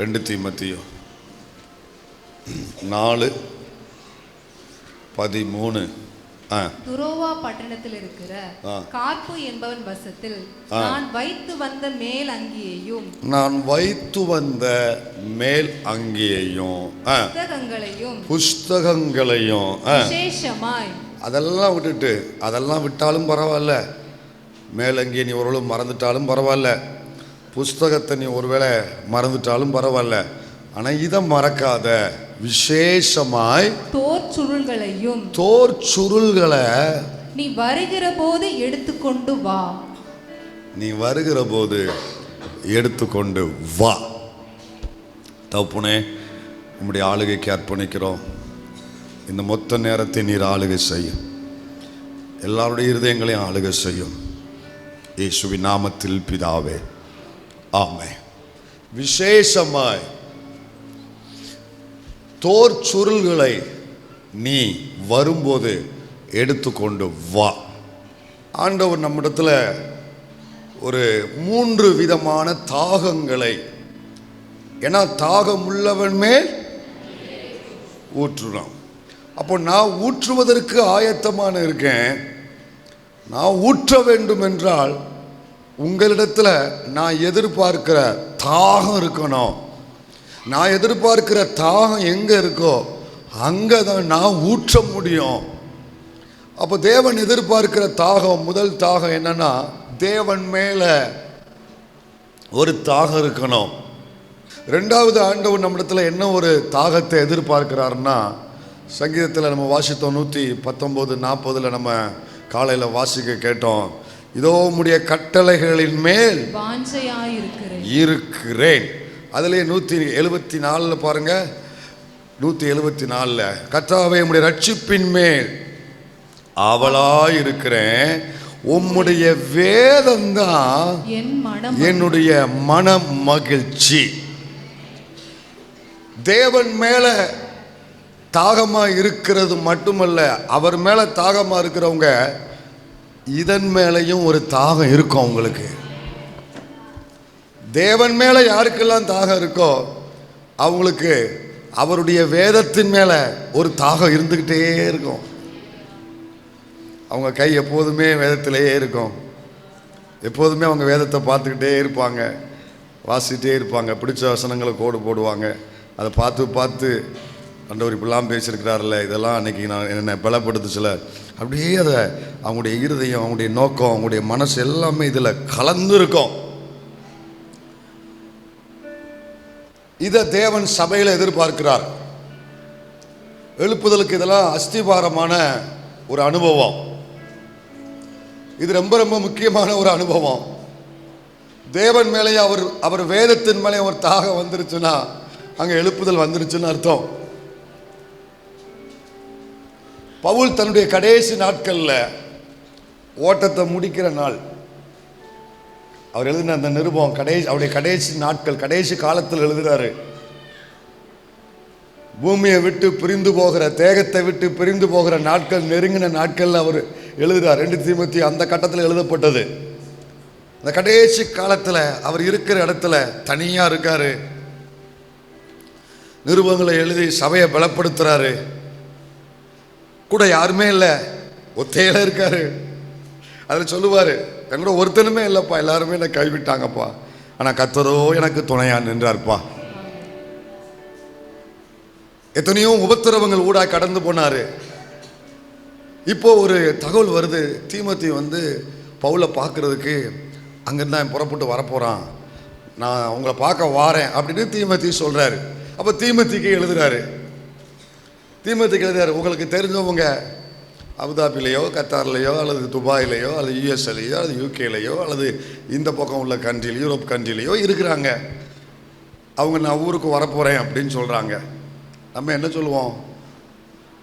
2 தீமோத்தேயு 4:13. துரோவா பட்டணத்தில் இருக்கிற கார்ப்பு என்பவன் வசத்தில் நான் வைத்து வந்த மேல் அங்கியையும் புஸ்தகங்களையும் விசேஷமாய் அதெல்லாம் விட்டுட்டு, அதெல்லாம் விட்டாலும் பரவாயில்ல, மேலங்கியை நீ ஒருவேளை மறந்துட்டாலும் பரவாயில்ல, புஸ்தகத்தை நீ ஒருவேளை மறந்துட்டாலும் பரவாயில்ல, ஆனால் இதை மறக்காத. விசேஷமாய் தோர் சுருள்களை நீ வருகிற போது எடுத்துக்கொண்டு வா. தப்புனே, உம்முடைய ஆளுகைக்கு அர்ப்பணிக்கிறோம். இந்த மொத்த நேரத்தை நீர் ஆளுகை செய்யும், எல்லாருடைய இருதயங்களையும் ஆளுகை செய்யும். இயேசுவின் நாமத்தில் பிதாவே, ஆமென். விசேஷமாய் தோர் சுருள்களை நீ வரும்போது எடுத்துக்கொண்டு வா. ஆண்டவர் நம்மிடத்தில் ஒரு 3 விதமான தாகங்களை, ஏன்னா தாகம் உள்ளவன் மேல் ஊற்றுறான். அப்போ நான் ஊற்றுவதற்கு ஆயத்தமான இருக்கேன். நான் ஊற்ற வேண்டும் என்றால் உங்களிடத்தில் நான் எதிர்பார்க்கிற தாகம் இருக்கணும். நான் எதிர்பார்க்கிற தாகம் எங்கே இருக்கோ அங்கே தான் நான் ஊற்ற முடியும். அப்போ தேவன் எதிர்பார்க்கிற தாகம், முதல் தாகம் என்னன்னா, தேவன் மேலே ஒரு தாகம் இருக்கணும். 2வது, ஆண்டவர் நம்மிடத்தில் என்ன ஒரு தாகத்தை எதிர்பார்க்கிறாருன்னா, சங்கீதத்தில் நம்ம வாசித்தோம், 119:40 நம்ம காலையில் வாசிக்க கேட்டோம். இதோ உம்முடைய கட்டளைகளின் மேல் இருக்கிறேன். அதுலேயே 174 பாருங்க, 174 கர்த்தாவே உம்முடைய ரட்சிப்பின் மேல் ஆவலாய் இருக்கிறேன், உம்முடைய வேதம்தான் என்னுடைய மன மகிழ்ச்சி. தேவன் மேல தாகமா இருக்கிறது மட்டுமல்ல, அவர் மேல தாகமா இருக்கிறவங்க இதன் மேலையும் ஒரு தாகம் இருக்கும் அவங்களுக்கு. தேவன் மேல யாருக்கெல்லாம் தாகம் இருக்கோ அவங்களுக்கு அவருடைய வேதத்தின் மேல ஒரு தாகம் இருந்துகிட்டே இருக்கும். அவங்க கை எப்போதுமே வேதத்திலேயே இருக்கும். எப்போதுமே அவங்க வேதத்தை பார்த்துக்கிட்டே இருப்பாங்க, வாசிக்கிட்டே இருப்பாங்க. பிடிச்ச வசனங்களை கோடு போடுவாங்க. அதை பார்த்து ஆண்டவர் இப்படிலாம் பேசியிருக்கிறார்ல, இதெல்லாம் அன்றைக்கி நான் என்னை பலப்படுத்துச்சுல, அப்படியே அதை அவங்களுடைய இருதயம், அவங்களுடைய நோக்கம், அவங்களுடைய மனசு எல்லாமே இதில் கலந்து இருக்கும். இதை தேவன் சபையில் எதிர்பார்க்கிறார். எழுப்புதலுக்கு இதெல்லாம் அஸ்திபாரமான ஒரு அனுபவம். இது ரொம்ப ரொம்ப முக்கியமான ஒரு அனுபவம். தேவன் மேலேயே அவர் வேதத்தின் மேலே ஒரு தாகம் வந்துருச்சுன்னா அங்கே எழுப்புதல் வந்துருச்சுன்னு அர்த்தம். பவுல் தன்னுடைய கடைசி நாட்களில் ஓட்டத்தை முடிக்கிற நாள் அவர் எழுதின அந்த நிருபம், அவருடைய கடைசி நாட்கள், கடைசி காலத்தில் எழுதுகிறாரு. பூமியை விட்டு பிரிந்து போகிற, தேகத்தை விட்டு பிரிந்து போகிற நாட்கள் நெருங்கின நாட்கள் அவர் எழுதுகிறார். 2 தீமோத்தேயு அந்த கட்டத்தில் எழுதப்பட்டது. அந்த கடைசி காலத்தில் அவர் இருக்கிற இடத்துல தனியாக இருக்காரு. நிருபங்களை எழுதி சபையை பலப்படுத்துறாரு. கூட யாருமே இல்லை, ஒத்தையில இருக்காரு. அதில் சொல்லுவார், எங்களோட ஒருத்தனுமே இல்லைப்பா, எல்லாருமே என்னை கைவிட்டாங்கப்பா, ஆனால் கர்த்தரோ எனக்கு துணையா நின்றார்ப்பா. எத்தனையோ உபத்திரவங்கள் ஊடா கடந்து போனார். இப்போ ஒரு தகவல் வருது, தீமோத்தேயு பவுலை பார்க்கறதுக்கு அங்கேருந்து தான் புறப்பட்டு வரப்போகிறான், நான் உங்களை பார்க்க வாரேன் அப்படின்னு தீமோத்தேயு சொல்கிறாரு. அப்போ தீமோத்தேயுக்கு எழுதுறாரு, உங்களுக்கு தெரிஞ்சவங்க அபுதாபிலேயோ கத்தார்லேயோ அல்லது துபாயிலேயோ அல்லது யூஎஸ்லேயோ அல்லது யூகேலேயோ அல்லது இந்த பக்கம் உள்ள கண்ட்ரியில், யூரோப் கண்ட்ரிலேயோ இருக்கிறாங்க, அவங்க நான் ஊருக்கு வரப்போகிறேன் அப்படின்னு சொல்கிறாங்க. நம்ம என்ன சொல்லுவோம்?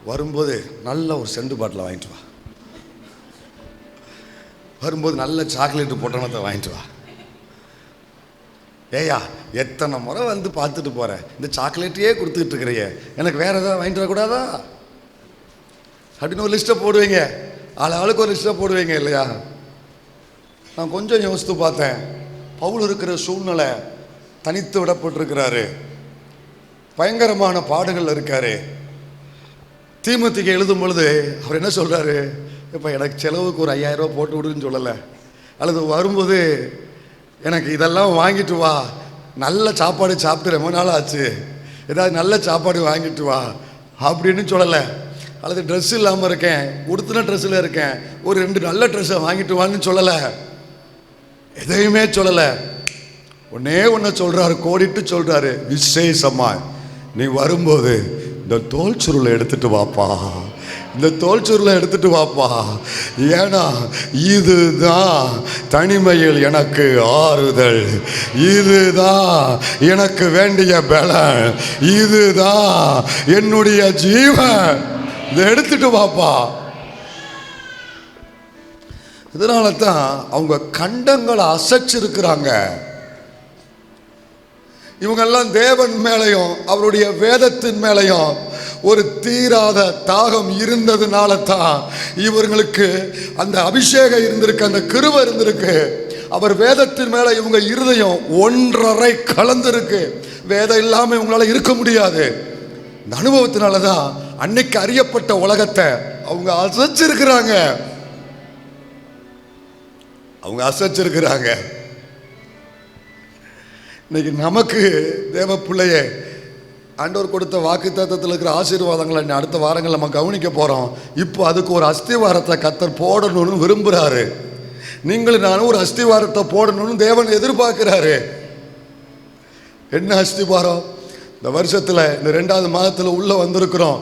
வரும்போது நல்ல ஒரு செண்டு பாட்டில் வாங்கிட்டு வா, வரும்போது நல்ல சாக்லேட்டு பொட்டணத்தை வாங்கிட்டு வா. ஏயா எத்தனை முறை பார்த்துட்டு போகிறேன், இந்த சாக்லேட்டையே கொடுத்துக்கிட்டு இருக்கிறீங்க, எனக்கு வேறு எதாவது வாங்கிட்டு வரக்கூடாதா அப்படின்னு ஒரு லிஸ்ட்டை போடுவீங்க. ஆளுக்கு ஒரு லிஸ்ட்டை போடுவீங்க இல்லையா? நான் கொஞ்சம் யோசித்து பார்த்தேன். பவுல் இருக்கிற சூழ்நிலை, தனித்து விடப்பட்டிருக்கிறாரு, பயங்கரமான பாடுகள் இருக்காரு. தீமோத்தேயுக்கு எழுதும் பொழுது அவர் என்ன சொல்றாரு, இப்போ எனக்கு செலவுக்கு ஒரு 5000 ரூபா போட்டு விடுன்னு சொல்லலை, அல்லது வரும்போது எனக்கு இதெல்லாம் வாங்கிட்டு வா, நல்ல சாப்பாடு சாப்பிட்டு ரொம்ப நாள் ஆச்சு, ஏதாவது நல்ல சாப்பாடு வாங்கிட்டு வா அப்படின்னு சொல்லலை. அல்லது ட்ரெஸ் இல்லாமல் இருக்கேன், உடுத்தின ட்ரெஸ்ஸில் இருக்கேன், ஒரு 2 நல்ல ட்ரெஸ்ஸை வாங்கிட்டு வான்னு சொல்லலை, எதையுமே சொல்லலை. ஒன்னே ஒன்று சொல்கிறாரு, கோடிட்டு சொல்கிறாரு, விசேஷமா நீ வரும்போது இந்த தோல் சுருளை எடுத்துட்டு வாப்பா, இந்த தோல் சுருளை எடுத்துட்டு வாப்பா, ஏன்னா இதுதான் தனிமையில் எனக்கு ஆறுதல், இதுதான் எனக்கு வேண்டிய பலன், இதுதான் என்னுடைய ஜீவன், இதை எடுத்துட்டு வாப்பா. இதனால தான் அவங்க கண்டங்களை அசைச்சிருக்கிறாங்க. இவங்கெல்லாம் தேவன் மேலையும் அவருடைய வேதத்தின் மேலையும் ஒரு தீராத தாகம் இருந்ததுனால தான் இவர்களுக்கு அந்த அபிஷேகம் இருந்திருக்கு, அந்த கிருபை இருந்திருக்கு. அவர் வேதத்தின் மேல இவங்க இருதயம் ஒன்றரை கலந்திருக்கு. வேதம் இல்லாம இவங்களால இருக்க முடியாது. இந்த அனுபவத்தினால தான் அன்னைக்கு அறியப்பட்ட உலகத்தை அவங்க அசைச்சிருக்கிறாங்க. அவங்க அசைச்சிருக்கிறாங்க. இன்னைக்கு நமக்கு தேவ பிள்ளையே ஆண்டவர் கொடுத்த வாக்கு தத்தத்தில் இருக்கிற ஆசீர்வாதங்களை அடுத்த வாரங்கள் நம்ம கவனிக்க போகிறோம். இப்போ அதுக்கு ஒரு அஸ்திவாரத்தை கர்த்தர் போடணும்னு விரும்புகிறாரு. நீங்களும் நானும் ஒரு அஸ்திவாரத்தை போடணும்னு தேவன் எதிர்பார்க்கிறாரு. என்ன அஸ்திவாரம்? இந்த வருஷத்தில் இந்த 2வது மாதத்தில் உள்ளே வந்திருக்கிறோம்.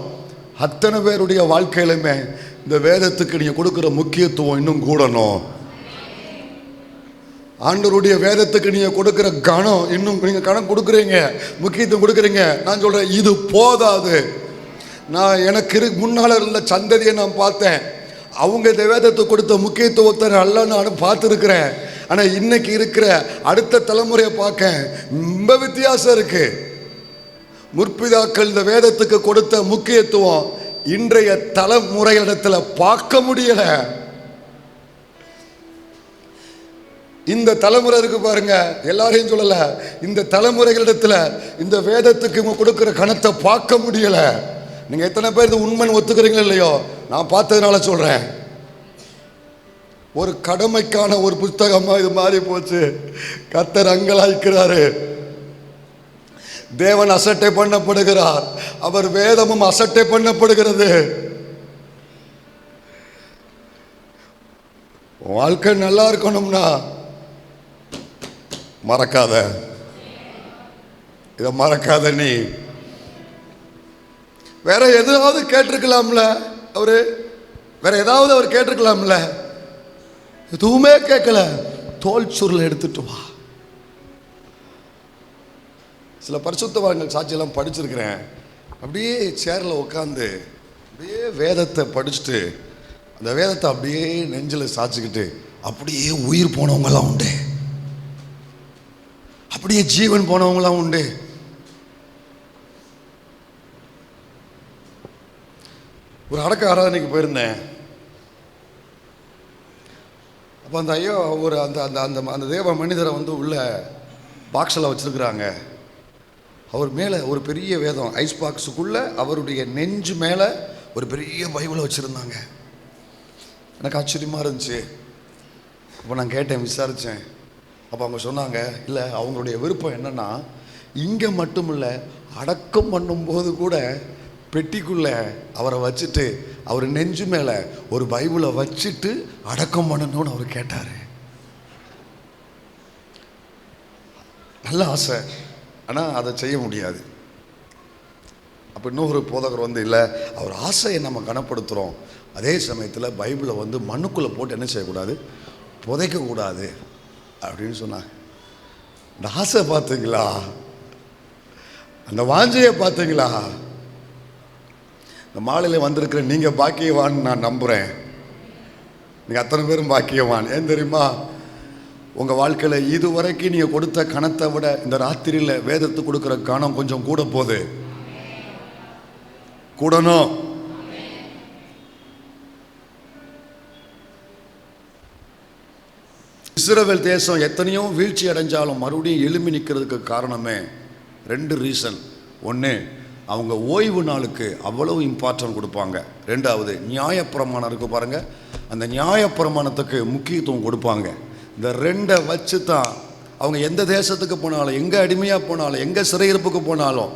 அத்தனை பேருடைய வாழ்க்கையிலுமே இந்த வேதத்துக்கு நீங்கள் கொடுக்குற முக்கியத்துவம் இன்னும் கூடணும். ஆண்டவருடைய வேதத்துக்கு நீங்க கொடுக்கிற கணம் இன்னும் நீங்க கணம் கொடுக்குறீங்க, முக்கியத்துவம் கொடுக்குறீங்க. நான் சொல்றேன், இது போதாது. நான் எனக்கு முன்னால இருந்த சந்ததியை நான் பார்த்தேன். அவங்க இந்த வேதத்துக்கு கொடுத்த முக்கியத்துவத்தை நல்லா நான் பார்த்துருக்கிறேன். ஆனால் இன்னைக்கு இருக்கிற அடுத்த தலைமுறையை பார்க்க ரொம்ப வித்தியாசம் இருக்கு. முற்பிதாக்கள் இந்த வேதத்துக்கு கொடுத்த முக்கியத்துவம் இன்றைய தலைமுறையிடத்துல பார்க்க முடியல. இந்த தலைமுறை இருக்கு பாருங்க, எல்லாரையும் சொல்லல, இந்த தலைமுறைகளிடத்துல இந்த வேதத்துக்கு இவங்க கொடுக்கிற கணத்தை பார்க்க முடியல. நீங்க எத்தனை பேர் இது உண்மைன்னு ஒத்துக்கிறீங்களோ இல்லையோ, நான் பார்த்ததுனால சொல்றேன். ஒரு கடமைக்கான ஒரு புத்தகமா இது மாறி போச்சு. கர்த்தர் அங்கலாய்க்கிறாரு. தேவன் அசட்டை பண்ணப்படுகிறார், அவர் வேதமும் அசட்டை பண்ணப்படுகிறது. வாழ்க்கை நல்லா இருக்கணும்னா மறக்காத, இதை மறக்காத. நீ வேற எதாவது கேட்டிருக்கலாம்ல, அவரு வேற ஏதாவது அவர் கேட்டிருக்கலாம்ல, எதுவுமே கேட்கல. தோல் சுருளை எடுத்துட்டு வா. சில பரிசுத்தவான்கள் சாட்சியெல்லாம் படிச்சிருக்கிறேன். அப்படியே சேரில் உட்காந்து அப்படியே வேதத்தை படிச்சுட்டு அந்த வேதத்தை அப்படியே நெஞ்சில் சாய்ச்சிக்கிட்டு அப்படியே உயிர் போனவங்களாம் உண்டு, அப்படியே ஜீவன் போனவங்களாம் உண்டு. ஒரு அடக்க ஆராதனைக்கு போயிருந்தேன். அப்போ அந்த ஐயோ ஒரு அந்த அந்த அந்த அந்த தேவ மனிதரை வந்து உள்ள பாக்ஸில் வச்சுருக்குறாங்க. அவர் மேலே ஒரு பெரிய வேதம், ஐஸ் பாக்ஸுக்குள்ளே அவருடைய நெஞ்சு மேலே ஒரு பெரிய பைபிளை வச்சுருந்தாங்க. எனக்கு ஆச்சரியமாக இருந்துச்சு. அப்போ நான் கேட்டேன், விசாரித்தேன். அப்போ அவங்க சொன்னாங்க, இல்லை அவங்களுடைய விருப்பம் என்னென்னா, இங்கே மட்டும் இல்லை, அடக்கம் பண்ணும்போது கூட பெட்டிக்குள்ளே அவரை வச்சுட்டு அவர் நெஞ்சு மேலே ஒரு பைபிளை வச்சுட்டு அடக்கம் பண்ணணும்னு அவர் கேட்டார். நல்ல ஆசை, ஆனால் அதை செய்ய முடியாது. அப்போ இன்னொரு போதகர் வந்து, இல்லை அவர் ஆசையை நம்ம கனப்படுத்துகிறோம், அதே சமயத்தில் பைபிளை வந்து மண்ணுக்குள்ளே போட்டு என்ன செய்யக்கூடாது, புதைக்கக்கூடாது அப்படின்னு சொன்னாங்க. அந்த ஆசை பார்த்தீங்களா, அந்த வாஞ்சையை பார்த்தீங்களா? இந்த மாலையில் வந்திருக்கிற நீங்கள் பாக்கியவான் நான் நம்புகிறேன். நீங்கள் அத்தனை பேரும் பாக்கியவான். ஏன் தெரியுமா? உங்கள் வாழ்க்கையில் இதுவரைக்கும் நீங்கள் கொடுத்த கணத்தை விட இந்த ராத்திரியில் வேதத்துக்கு கொடுக்குற கணம் கொஞ்சம் கூட போகுது, கூடணும். இஸ்ரவேல் தேசம் எத்தனையோ வீழ்ச்சி அடைஞ்சாலும் மறுபடியும் எழும்பி நிற்கிறதுக்கு காரணமே 2 ரீசன். ஒன்று, அவங்க ஓய்வு நாளுக்கு அவ்வளவு இம்பார்ட்டன்ட் கொடுப்பாங்க. 2வது, நியாயப்பிரமாணம் இருக்குது பாருங்கள், அந்த நியாயப்பிரமாணத்துக்கு முக்கியத்துவம் கொடுப்பாங்க. இந்த 2 வச்சு தான் அவங்க எந்த தேசத்துக்கு போனாலும், எங்கே அடிமையாக போனாலும், எங்கே சிறையிருப்புக்கு போனாலும்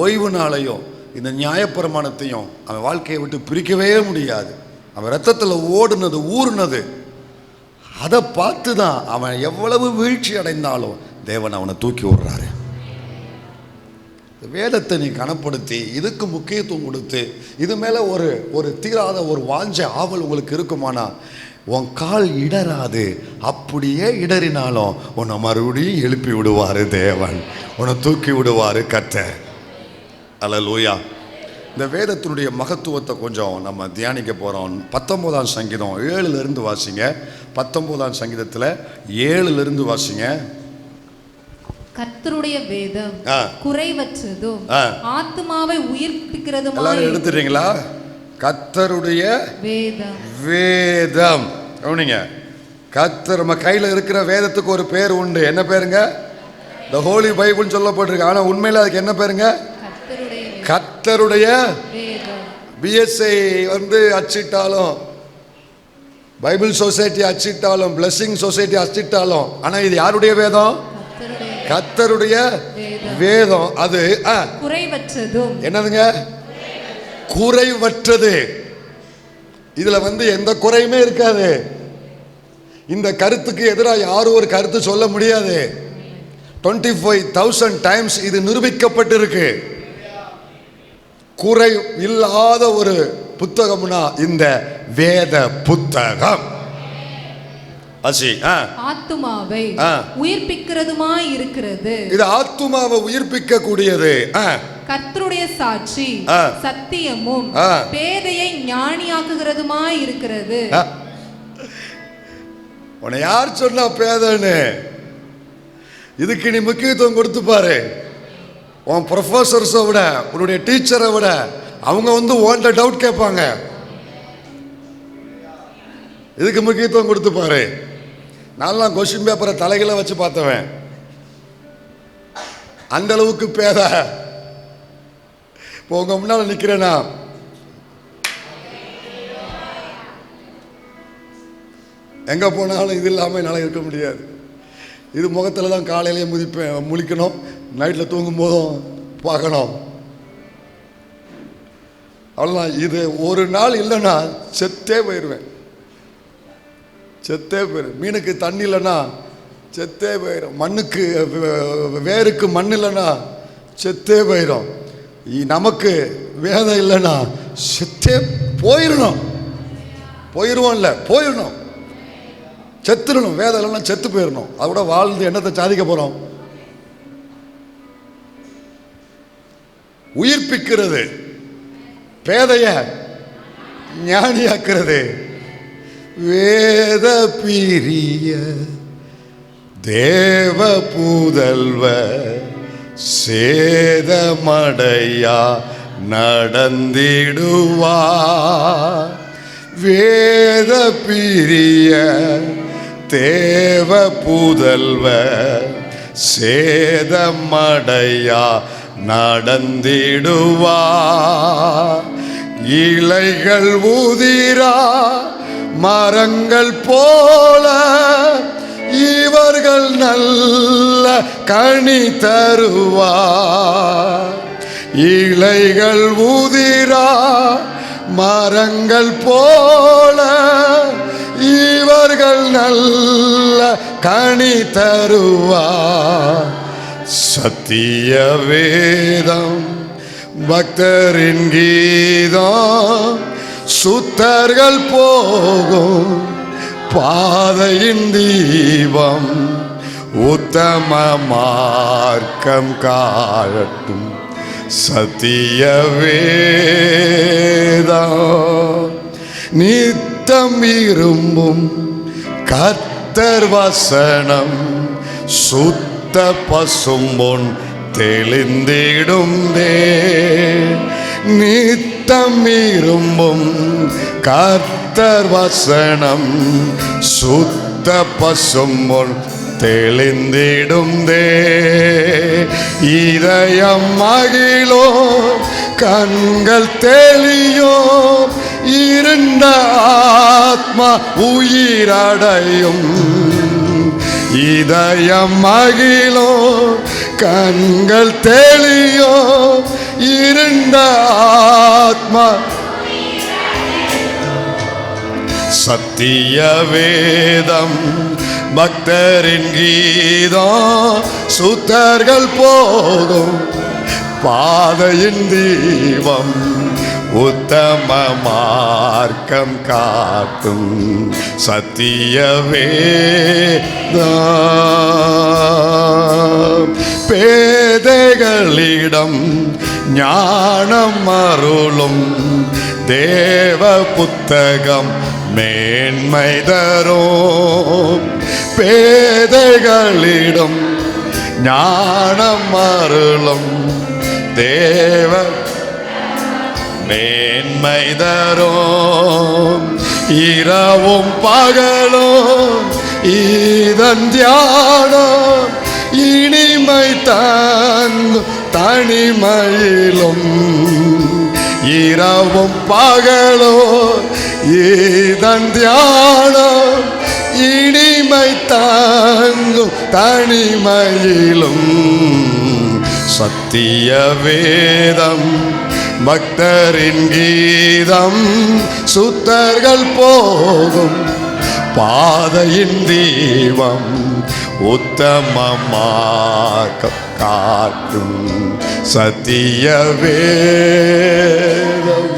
ஓய்வு நாளையும் இந்த நியாயப்பிரமாணத்தையும் அவன் வாழ்க்கையை விட்டு பிரிக்கவே முடியாது. அவன் ரத்தத்தில் ஓடுனது ஊறுனது அதை பார்த்து தான் அவன் எவ்வளவு வீழ்ச்சி அடைந்தாலும் தேவன் அவனை தூக்கி விடுறாரு. வேதத்தை நீ கனப்படுத்தி இதுக்கு முக்கியத்துவம் கொடுத்து இது மேலே ஒரு தீராத ஒரு வாஞ்ச ஆவல் உங்களுக்கு இருக்குமானா உன் கால் இடராது. அப்படியே இடறினாலும் உன்னை மறுபடியும் எழுப்பி விடுவார் தேவன், உன்னை தூக்கி விடுவார் கர்த்தர். அல்லேலூயா. இந்த வேதத்தினுடைய மகத்துவத்தை கொஞ்சம் நம்ம தியானிக்க போகிறோம். 19ஆம் சங்கீதம் 7லிருந்து வாசிங்க. 19ஆம் சங்கீதத்தில் 7லிருந்து வாசிங்க. கர்த்தருடைய வேதம் குறைவற்றதும் ஆத்துமாவை உயிர்ப்பிக்கிறதும். எல்லாரும் எடுத்துறீங்களா? கர்த்தருடைய வேதம் கவனிங்க. கர்த்தர் நம்ம கையில் இருக்கிற வேதத்துக்கு ஒரு பேர் உண்டு. என்ன பேருங்க? த ஹோலி பைபிள் சொல்லப்பட்டிருக்கு. ஆனால் உண்மையில் அதுக்கு என்ன பேருங்க? கர்த்தருடைய பிஎஸ்ஐ அச்சிட்டாலும், பைபிள் சொசைட்டி அச்சிட்டாலும், பிளஸிங் சொசைட்டி அச்சிட்டாலும், ஆனால் இது யாருடைய வேதம்? கர்த்தருடைய வேதம். அது குறைவற்றதும். என்னதுங்க? குறைவற்றது. இதுல எந்த குறையுமே இருக்காது. இந்த கருத்துக்கு எதிராக யாரும் ஒரு கருத்து சொல்ல முடியாது. 25,000 டைம்ஸ் இது நிரூபிக்கப்பட்டிருக்கு. குறை இல்லாத ஒரு புத்தகம்னா இந்த வேத புத்தகம். ஆத்துமாவை உயிர்ப்பிக்கிறதுமாய் இருக்கிறது. இது ஆத்துமாவை உயிர்ப்பிக்க கூடியது. கர்த்தருடைய சாட்சி சத்தியமும் பேதையை ஞானியாக்குகிறதுமாய் இருக்கிறது. உன்னை யார் சொன்னா பேதன்னு? இதுக்கு நீ முக்கியத்துவம் கொடுத்து பாரு. உன் ப்ரொஃபஸர்ஸை விட, உன்னுடைய டீச்சரை விட அவங்க உன்கிட்ட டவுட் கேட்பாங்க. இதுக்கு முக்கியத்துவம் கொடுத்து பாரு. நான்லாம் கொஸ்டின் பேப்பரை தலைகளை வச்சு பார்த்தவன். அந்த அளவுக்கு பேத. இப்போ உங்க முன்னால நிக்கிறேனா, எங்க போனாலும் இது இல்லாமல் என்னால் இருக்க முடியாது. இது முகத்தில் தான் காலையிலேயே முழிக்கணும், நைட்டில் தூங்கும் போதும் பார்க்கணும். அவ்வளோதான். இது ஒரு நாள் இல்லைன்னா செத்தே போயிடுவேன். மீனுக்கு தண்ணி இல்லைன்னா செத்தே போயிடும். மண்ணுக்கு வேருக்கு மண் இல்லைன்னா செத்தே போயிடும். நமக்கு வேதம் இல்லைன்னா செத்தே போயிடணும். போயிடணும், செத்துடணும். வேதம் இல்லைன்னா செத்து போயிடணும். அதோட வாழ்ந்து என்னத்தை சாதிக்க போகிறோம்? உயிர்ப்பிக்கிறது, பேதைய ஞானியாக்குறது. வேத பிரிய தேவ புதல்வ சேதமடையா நடந்திடுவா. வேத பிரிய தேவ புதல்வ சேதமடையா நடந்திடுவா. இலைகள் உதிரா மரங்கள் போல இவர்கள் நல்ல கனி தருவா. இலைகள் உதிரா மரங்கள் போல இவர்கள் நல்ல கனி தருவா. சத்திய வேதம் பக்தரின் கீதம், சுத்தர்கள் போகும் பாதையின் தீபம், உத்தம மார்க்கம் காட்டும் சத்திய வேதம். நித்தம் விரும்பும் கர்த்தர் வசனம், சுத்த பசும்பொன் தெளிந்திடும். நித்தம் விரும்பும் கர்த்தர் வசனம், சுத்த ரத்த பசும்பொன் தெளிந்திடும் இதயம் மகிழோ கண்கள் தெளியோ இருண்ட ஆத்மா உயிரடையும். இதயம் மகிழோ கண்கள் தெளியோ இருண்ட ஆத்மா. சத்திய வேதம் பக்தரின் கீதம் சுத்தர்கள் போகும் பாதையின் தீபம் உத்தம மார்க்கம் காட்டும். சத்திய வேதம் பேதைகளிடம் ஞானம் அருளும் தேவ புத்தகம் மேன்மை தரும். பேதைகளிடம் ஞானம் அருளும் தேவ மேன்மை தரும். இரவும் பகலும் இதன் தியானம் இனிமை தங்கும் தனிமையிலும். இரவும் பகலோ இதன் தியானம் இனிமை தாங்கும் தனிமையிலும். சத்திய வேதம் பக்தரின் கீதம் சுத்தர்கள் போகும் பாதையின் தீபம் உத்தமமாக காட்டும். சத்திய வேதம்.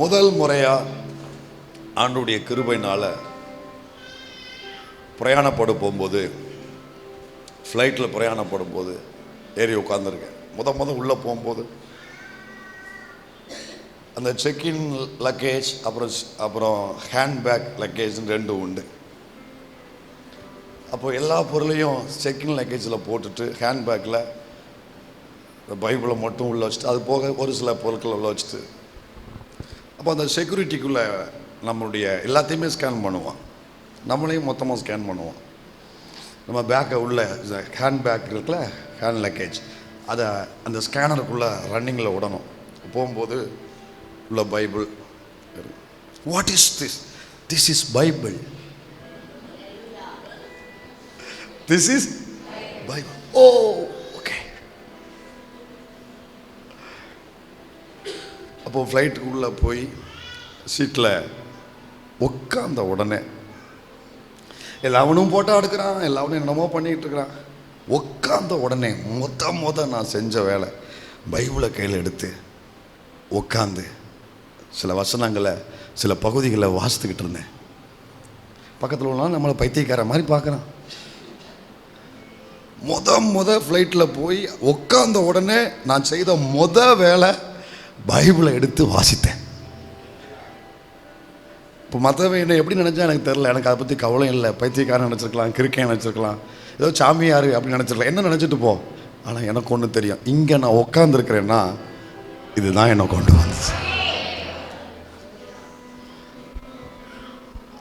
முதல் முறையா ஆண்டுடைய கிருபையினால பிரயாணப்பட போகும்போது, ஃப்ளைட்டில் பிரயாணப்படும் போது ஏறி உட்காந்துருக்கேன். முத உள்ளே போகும்போது அந்த செக்இன் லக்கேஜ் அப்புறம் ஹேண்ட்பேக் லக்கேஜ்னு ரெண்டும் உண்டு. அப்போ எல்லா பொருளையும் செக்இன் லக்கேஜில் போட்டுட்டு ஹேண்ட்பேக்கில் பைபிளை மட்டும் உள்ளே வச்சுட்டு அது போக ஒரு சில பொருட்களை உள்ள வச்சுட்டு அப்போ அந்த செக்யூரிட்டிக்குள்ளே நம்மளுடைய எல்லாத்தையுமே ஸ்கேன் பண்ணுவான். நம்மளையும் மொத்தமாக ஸ்கேன் பண்ணுவோம். நம்ம பேக்கை உள்ள ஹேண்ட்பேக் இருக்குல்ல, ஹேண்ட் லக்கேஜ், அதை அந்த ஸ்கேனருக்குள்ளே ரன்னிங்கில் விடணும். போகும்போது உள்ள Bible. What is this? This is Bible. This is Bible. Oh okay. அப்போது ஃப்ளைட்டுக்குள்ளே போய் சீட்டில் உட்காந்த உடனே எல்லாவனும் போட்டோ எடுக்கிறான், எல்லாவனும் என்னமோ பண்ணிகிட்டு இருக்கிறான். உட்காந்த உடனே மொத நான் செஞ்ச வேலை பைபிளை கையில் எடுத்து உட்காந்து சில வசனங்களை சில பகுதிகளை வாசித்துக்கிட்டு இருந்தேன். பக்கத்தில் உள்ளாலும் நம்மளை பைத்தியக்கார மாதிரி பார்க்குறான். முத ஃப்ளைட்டில் போய் உட்காந்த உடனே நான் செய்த வேலை பைபிளை எடுத்து வாசித்தேன். இப்போ மற்றவன் என்னை எப்படி நினச்சா எனக்கு தெரில. எனக்கு அதை பற்றி கவலையும் இல்லை. பைத்தியக்காரன் நினச்சிருக்கலாம், கிறுக்கன் நினச்சிருக்கலாம், ஏதோ சாமியார் அப்படின்னு நினச்சிருக்கலாம், என்ன நினச்சிட்டு போ. ஆனால் எனக்கு ஒன்று தெரியும், இங்கே நான் உட்காந்துருக்கிறேன்னா இதுதான் என்னை கொண்டு வந்துச்சு.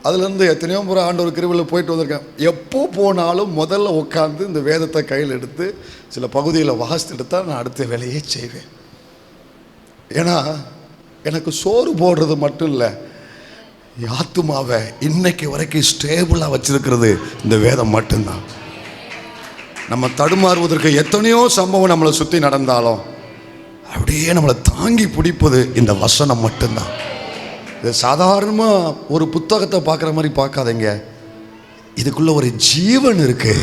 அதுலேருந்து எத்தனையோ முறை ஆண்டவர் கிருபையில் போயிட்டு வந்திருக்கேன். எப்போ போனாலும் முதல்ல உட்காந்து இந்த வேதத்தை கையில் எடுத்து சில பகுதியில் வாசித்துட்டு தான் நான் அடுத்த வேலையே செய்வேன். ஏன்னா எனக்கு சோறு போடுறது மட்டும் இல்லை, ஆத்துமாவை இன்னைக்கு வரைக்கும் ஸ்டேபிளாக வச்சிருக்கிறது இந்த வேதம் மட்டும்தான். நம்ம தடுமாறுவதற்கு எத்தனையோ சம்பவம் நம்மளை சுற்றி நடந்தாலும் அப்படியே நம்மளை தாங்கி பிடிப்பது இந்த வசனம் மட்டும்தான். இது சாதாரணமாக ஒரு புத்தகத்தை பார்க்குற மாதிரி பார்க்காதீங்க. இதுக்குள்ள ஒரு ஜீவன் இருக்கு,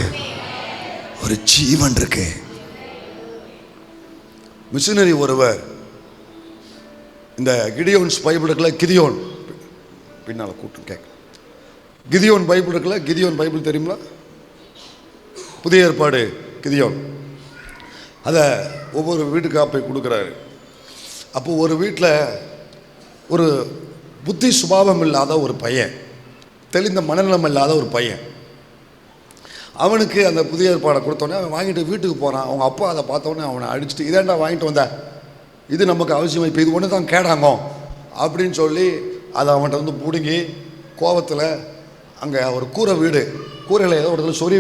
ஒரு ஜீவன் இருக்கு. மிஷனரி ஒருவர் இந்த கிடியோன்ஸ் பைபிள் இருக்குல்ல, கிதியோன் பின்னால் கூட்டம் கேட்க, கிதியோன் பைபிள் இருக்குல்ல, கிதியோன் பைபிள் தெரியுங்களா? புதிய ஏற்பாடு கிதியோன். அதை ஒவ்வொரு வீட்டுக்காக போய் கொடுக்குறாரு. அப்போ ஒரு வீட்டில் ஒரு புத்தி சுபாவம் இல்லாத ஒரு பையன், தெளிந்த மனநலம் இல்லாத ஒரு பையன், அவனுக்கு அந்த புதிய ஏற்பாடை கொடுத்தோடனே அவன் வாங்கிட்டு வீட்டுக்கு போகிறான். அவங்க அப்பா அதை பார்த்தோன்னே அவனை அடிச்சுட்டு, இதேண்டா வாங்கிட்டு வந்த, இது நமக்கு அவசியம், இப்போ இது ஒன்று தான் கேடாங்க அப்படின்னு சொல்லி அதை அவன்கிட்ட வந்து பிடுங்கி கோபத்தில் அங்கே ஒரு கூரை வீடு, கூரையில் ஏதோ ஒரு இடத்துல சொறி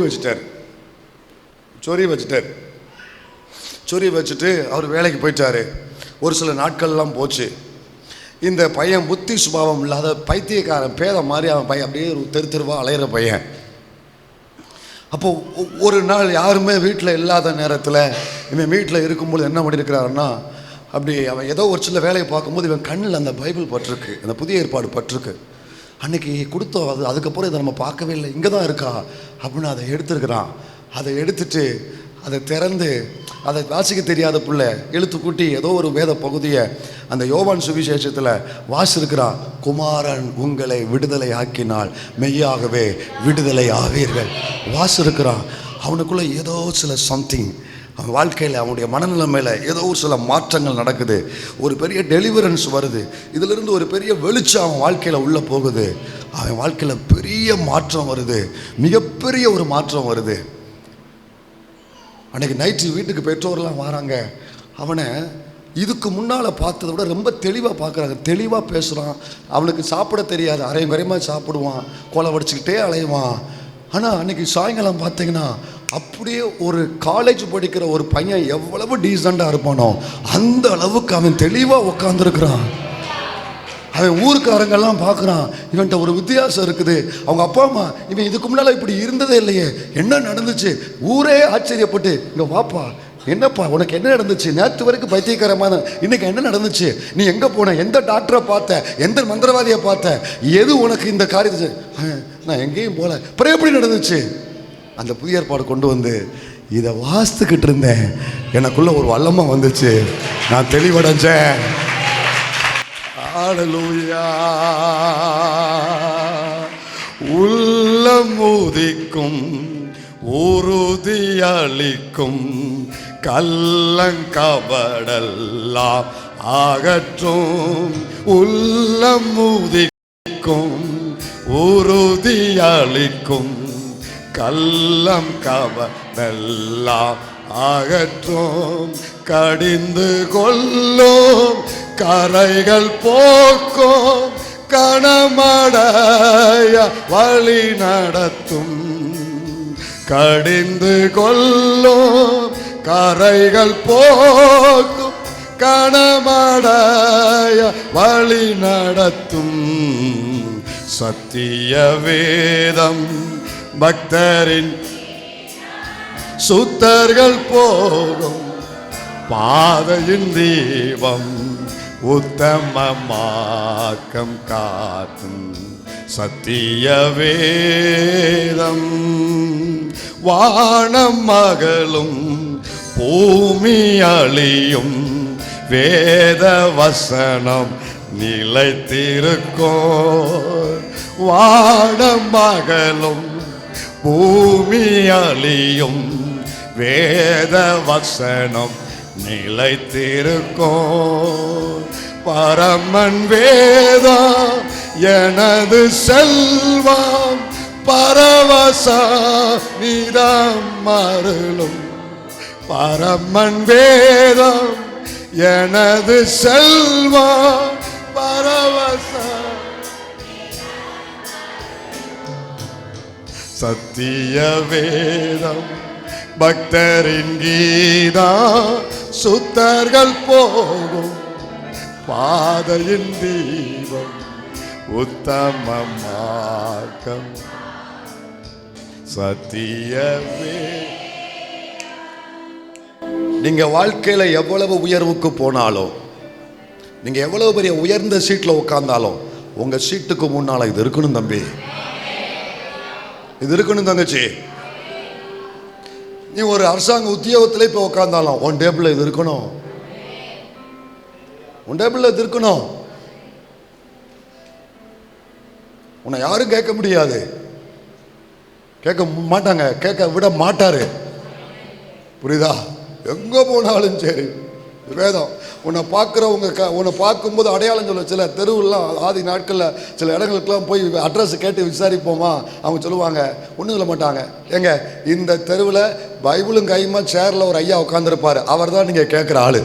வச்சுட்டு அவர் வேலைக்கு போயிட்டார். ஒரு சில நாட்கள்லாம் போச்சு. இந்த பையன் புத்தி சுபாவம் இல்லாத பைத்தியக்காரன், பேத மாதிரி அவன் பையன் அப்படியே தெருவாக அலையிற பையன். அப்போது ஒரு நாள் யாருமே வீட்டில் இல்லாத நேரத்தில் இவன் வீட்டில் இருக்கும்போது என்ன பண்ணியிருக்கிறாருன்னா, அப்படி அவன் ஏதோ ஒரு சில வேலையை பார்க்கும்போது இவன் கண்ணில் அந்த பைபிள் பட்டிருக்கு, அந்த புதிய ஏற்பாடு பட்டிருக்கு. அன்றைக்கி கொடுத்தோம், அதுக்கப்புறம் இதை நம்ம பார்க்கவே இல்லை, இங்கே தான் இருக்கா அப்படின்னு அதை எடுத்துருக்கிறான். அதை எடுத்துட்டு அதை திறந்து அதை வாசிக்க தெரியாத பிள்ளை எழுத்து கூட்டி ஏதோ ஒரு வேத பகுதியை அந்த யோவான் சுவிசேஷத்தில் வாசிருக்கிறான். குமாரன் உங்களை விடுதலை ஆக்கினால் மெய்யாகவே விடுதலை ஆவீர்கள் வாசிருக்கிறான். அவனுக்குள்ளே ஏதோ சில சம்திங் அவன் வாழ்க்கையில், அவனுடைய மனநிலைமையில் ஏதோ ஒரு சில மாற்றங்கள் நடக்குது. ஒரு பெரிய டெலிவரன்ஸ் வருது. இதிலிருந்து ஒரு பெரிய வெளிச்சம் அவன் வாழ்க்கையில் உள்ளே போகுது. அவன் வாழ்க்கையில் பெரிய மாற்றம் வருது, மிகப்பெரிய ஒரு மாற்றம் வருது. அன்றைக்கி நைட்டு வீட்டுக்கு பெற்றோர்லாம் வராங்க. அவனை இதுக்கு முன்னால் பார்த்ததை விட ரொம்ப தெளிவாக பார்க்குறாங்க, தெளிவாக பேசுகிறான். அவனுக்கு சாப்பிட தெரியாது, அரையும் குறையமாக சாப்பிடுவான், கொலை வடிச்சுக்கிட்டே அலையுவான். ஆனால் அன்றைக்கி சாயங்காலம் பார்த்தீங்கன்னா அப்படியே ஒரு காலேஜ் படிக்கிற ஒரு பையன் எவ்வளவு டீசெண்டாக இருப்பானோ அந்த அளவுக்கு அவன் தெளிவாக உட்காந்துருக்கிறான். அவன் ஊருக்காரங்கெல்லாம் பார்க்குறான், இவன்கிட்ட ஒரு வித்தியாசம் இருக்குது. அவங்க அப்பா அம்மா இவன் இதுக்கு முன்னால் இப்படி இருந்ததே இல்லையே, என்ன நடந்துச்சு? ஊரே ஆச்சரியப்பட்டு, இங்கே வாப்பா, என்னப்பா உனக்கு என்ன நடந்துச்சு? நேற்று வரைக்கும் பைத்தியக்காரமான, இன்னைக்கு என்ன நடந்துச்சு? நீ எங்கே போன? எந்த டாக்டரை பார்த்த? எந்த மந்திரவாதியை பார்த்த? எது உனக்கு இந்த காரியத்தை? நான் எங்கேயும் போகல. அப்புறம் எப்படி நடந்துச்சு? அந்த புதிய ஏற்பாடு கொண்டு வந்து இதை வாசித்துக்கிட்டு இருந்தேன், எனக்குள்ள ஒரு வல்லமாக வந்துச்சு, நான் தெளிவடைஞ்சேன். ஹல்லேலூயா. உள்ளம் உதிக்கும் உறுதியளிக்கும் கள்ளங்கபடெல்லாம் அகற்றும். உள்ளம் உதிக்கும் உறுதியளிக்கும் கள்ளம் கபடெல்லாம் அகற்றும். கடிந்து கொள்ளும் கரைகள் போக்கும் கணமடைய வழி நடத்தும். கடிந்து கொள்ளும் கரைகள் போக்கும் கணமடைய வழி நடத்தும். சத்திய வேதம் பக்தரின் சுத்தர்கள் போகும் பாதையின் தீபம் உத்தம மார்க்கம் காட்டும். சத்திய வேதம் வானம் மகளும் பூமி அழியும், வேத வசனம் நிலைத்திருக்கும். வானம் மகளும் பூமி அழியும், வேத வசனம் நிலைத்திருக்கும். பரமன் வேதம் எனது செல்வம், பரவச நிதம் மருளும். பரமன் வேதம் எனது செல்வம், பரவச. சத்திய வேதம் பக்தரின் கீதா, சுத்தர்கள் போகும் பாதையின் தீபம் உத்தம மார்க்கம். சத்தியவே. நீங்க வாழ்க்கையில எவ்வளவு உயர்வுக்கு போனாலும், நீங்க எவ்வளவு பெரிய உயர்ந்த சீட்ல உட்கார்ந்தாலும், உங்க சீட்டுக்கு முன்னால இது இருக்கணும் தம்பி, இது இருக்கணும் தங்கச்சி. நீ ஒரு அரசாங்க உத்தியோகத்தில் இப்போ உட்கார்ந்தாலும் உன் டேபிளில் இது இருக்கணும், உன் டேபிளில் இது இருக்கணும். உன்னை யாரும் கேட்க முடியாது, கேட்க மாட்டாங்க, கேட்க விட மாட்டாரு. புரியுதா? எங்கே போனாலும் சரி வேதம் உன்னை பார்க்குறவங்க உன்னை பார்க்கும்போது அடையாளம் சொல்ல. சில தெருவுலாம் ஆதி நாட்களில் சில இடங்களுக்கெல்லாம் போய் அட்ரஸ் கேட்டு விசாரிப்போமா, அவங்க சொல்லுவாங்க, ஒன்றும் சொல்ல மாட்டாங்க. ஏங்க இந்த தெருவில் பைபிளும் கையுமா சேரில் ஒரு ஐயா உட்காந்துருப்பார், அவர் தான் நீங்கள் கேட்குற ஆள்.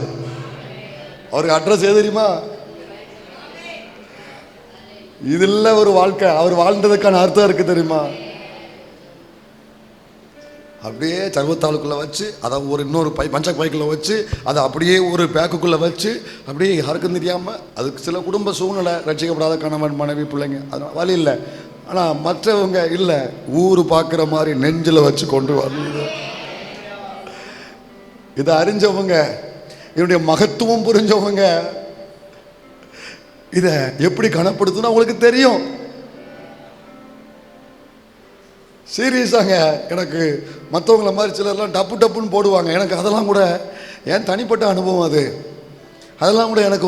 அவருக்கு அட்ரஸ் எது தெரியுமா? இதுல ஒரு வாழ்க்கை. அவர் வாழ்ந்ததுக்கான அர்த்தம் இருக்கு தெரியுமா? அப்படியே சர்வத்தாளுக்குள்ளே வச்சு அதை ஒரு இன்னொரு பஞ்ச பைக்குள்ளே வச்சு அதை அப்படியே ஒரு பேக்குக்குள்ளே வச்சு அப்படியே யாருக்கும் தெரியாமல், அதுக்கு சில குடும்ப சூழ்நிலை, ரட்சிக்கப்படாத கணவன் மனைவி பிள்ளைங்க, அதனால் வழி இல்லை. ஆனால் மற்றவங்க இல்லை, ஊர் பார்க்குற மாதிரி நெஞ்சில் வச்சு கொண்டு வரணும். இதை அறிஞ்சவங்க, என்னுடைய மகத்துவம் புரிஞ்சவங்க இதை எப்படி கனப்படுத்தணும் அவங்களுக்கு தெரியும். சீரியஸாங்க. எனக்கு மற்றவங்கள மாதிரி சிலர்லாம் டப்பு டப்புன்னு போடுவாங்க. எனக்கு அதெல்லாம் கூட ஏன் தனிப்பட்ட அனுபவம் அது. அதெல்லாம் கூட எனக்கு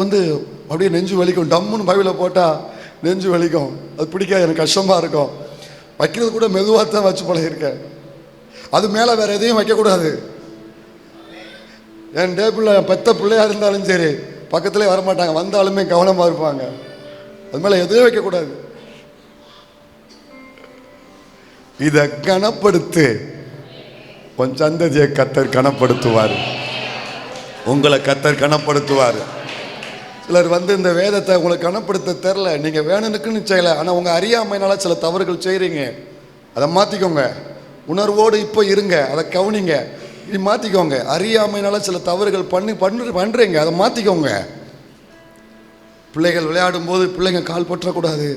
அப்படியே நெஞ்சு வலிக்கும். டம்முன்னு பைபிளில் போட்டால் நெஞ்சு வலிக்கும். அது பிடிக்காது, எனக்கு கஷ்டமாக இருக்கும். வைக்கிறது கூட மெதுவாக தான் வச்சு பழகிருக்கேன். அது மேலே வேறு எதையும் வைக்கக்கூடாது. என் டேபிளில் பெத்த பிள்ளையாக இருந்தாலும் சரி பக்கத்துலேயே வரமாட்டாங்க, வந்தாலுமே கவனமாக இருப்பாங்க. அது மேலே எதுவும் வைக்கக்கூடாது. இதை கனப்படுத்து, உன் சந்ததியை கத்தர் கனப்படுத்துவார், உங்களை கத்தர் கனப்படுத்துவார். சிலர் இந்த வேதத்தை உங்களுக்கு கனப்படுத்த தெரில, நீங்கள் வேணுனுக்குன்னு செய்யலை, ஆனால் உங்கள் அறியாமையினால சில தவறுகள் செய்கிறீங்க. அதை மாற்றிக்கோங்க. உணர்வோடு இப்போ இருங்க, அதை கவனிங்க, இது மாற்றிக்கோங்க. அறியாமையினால சில தவறுகள் பண்ணுறீங்க, அதை மாற்றிக்கோங்க. பிள்ளைகள் விளையாடும் போது பிள்ளைங்க கால் பற்றக்கூடாது.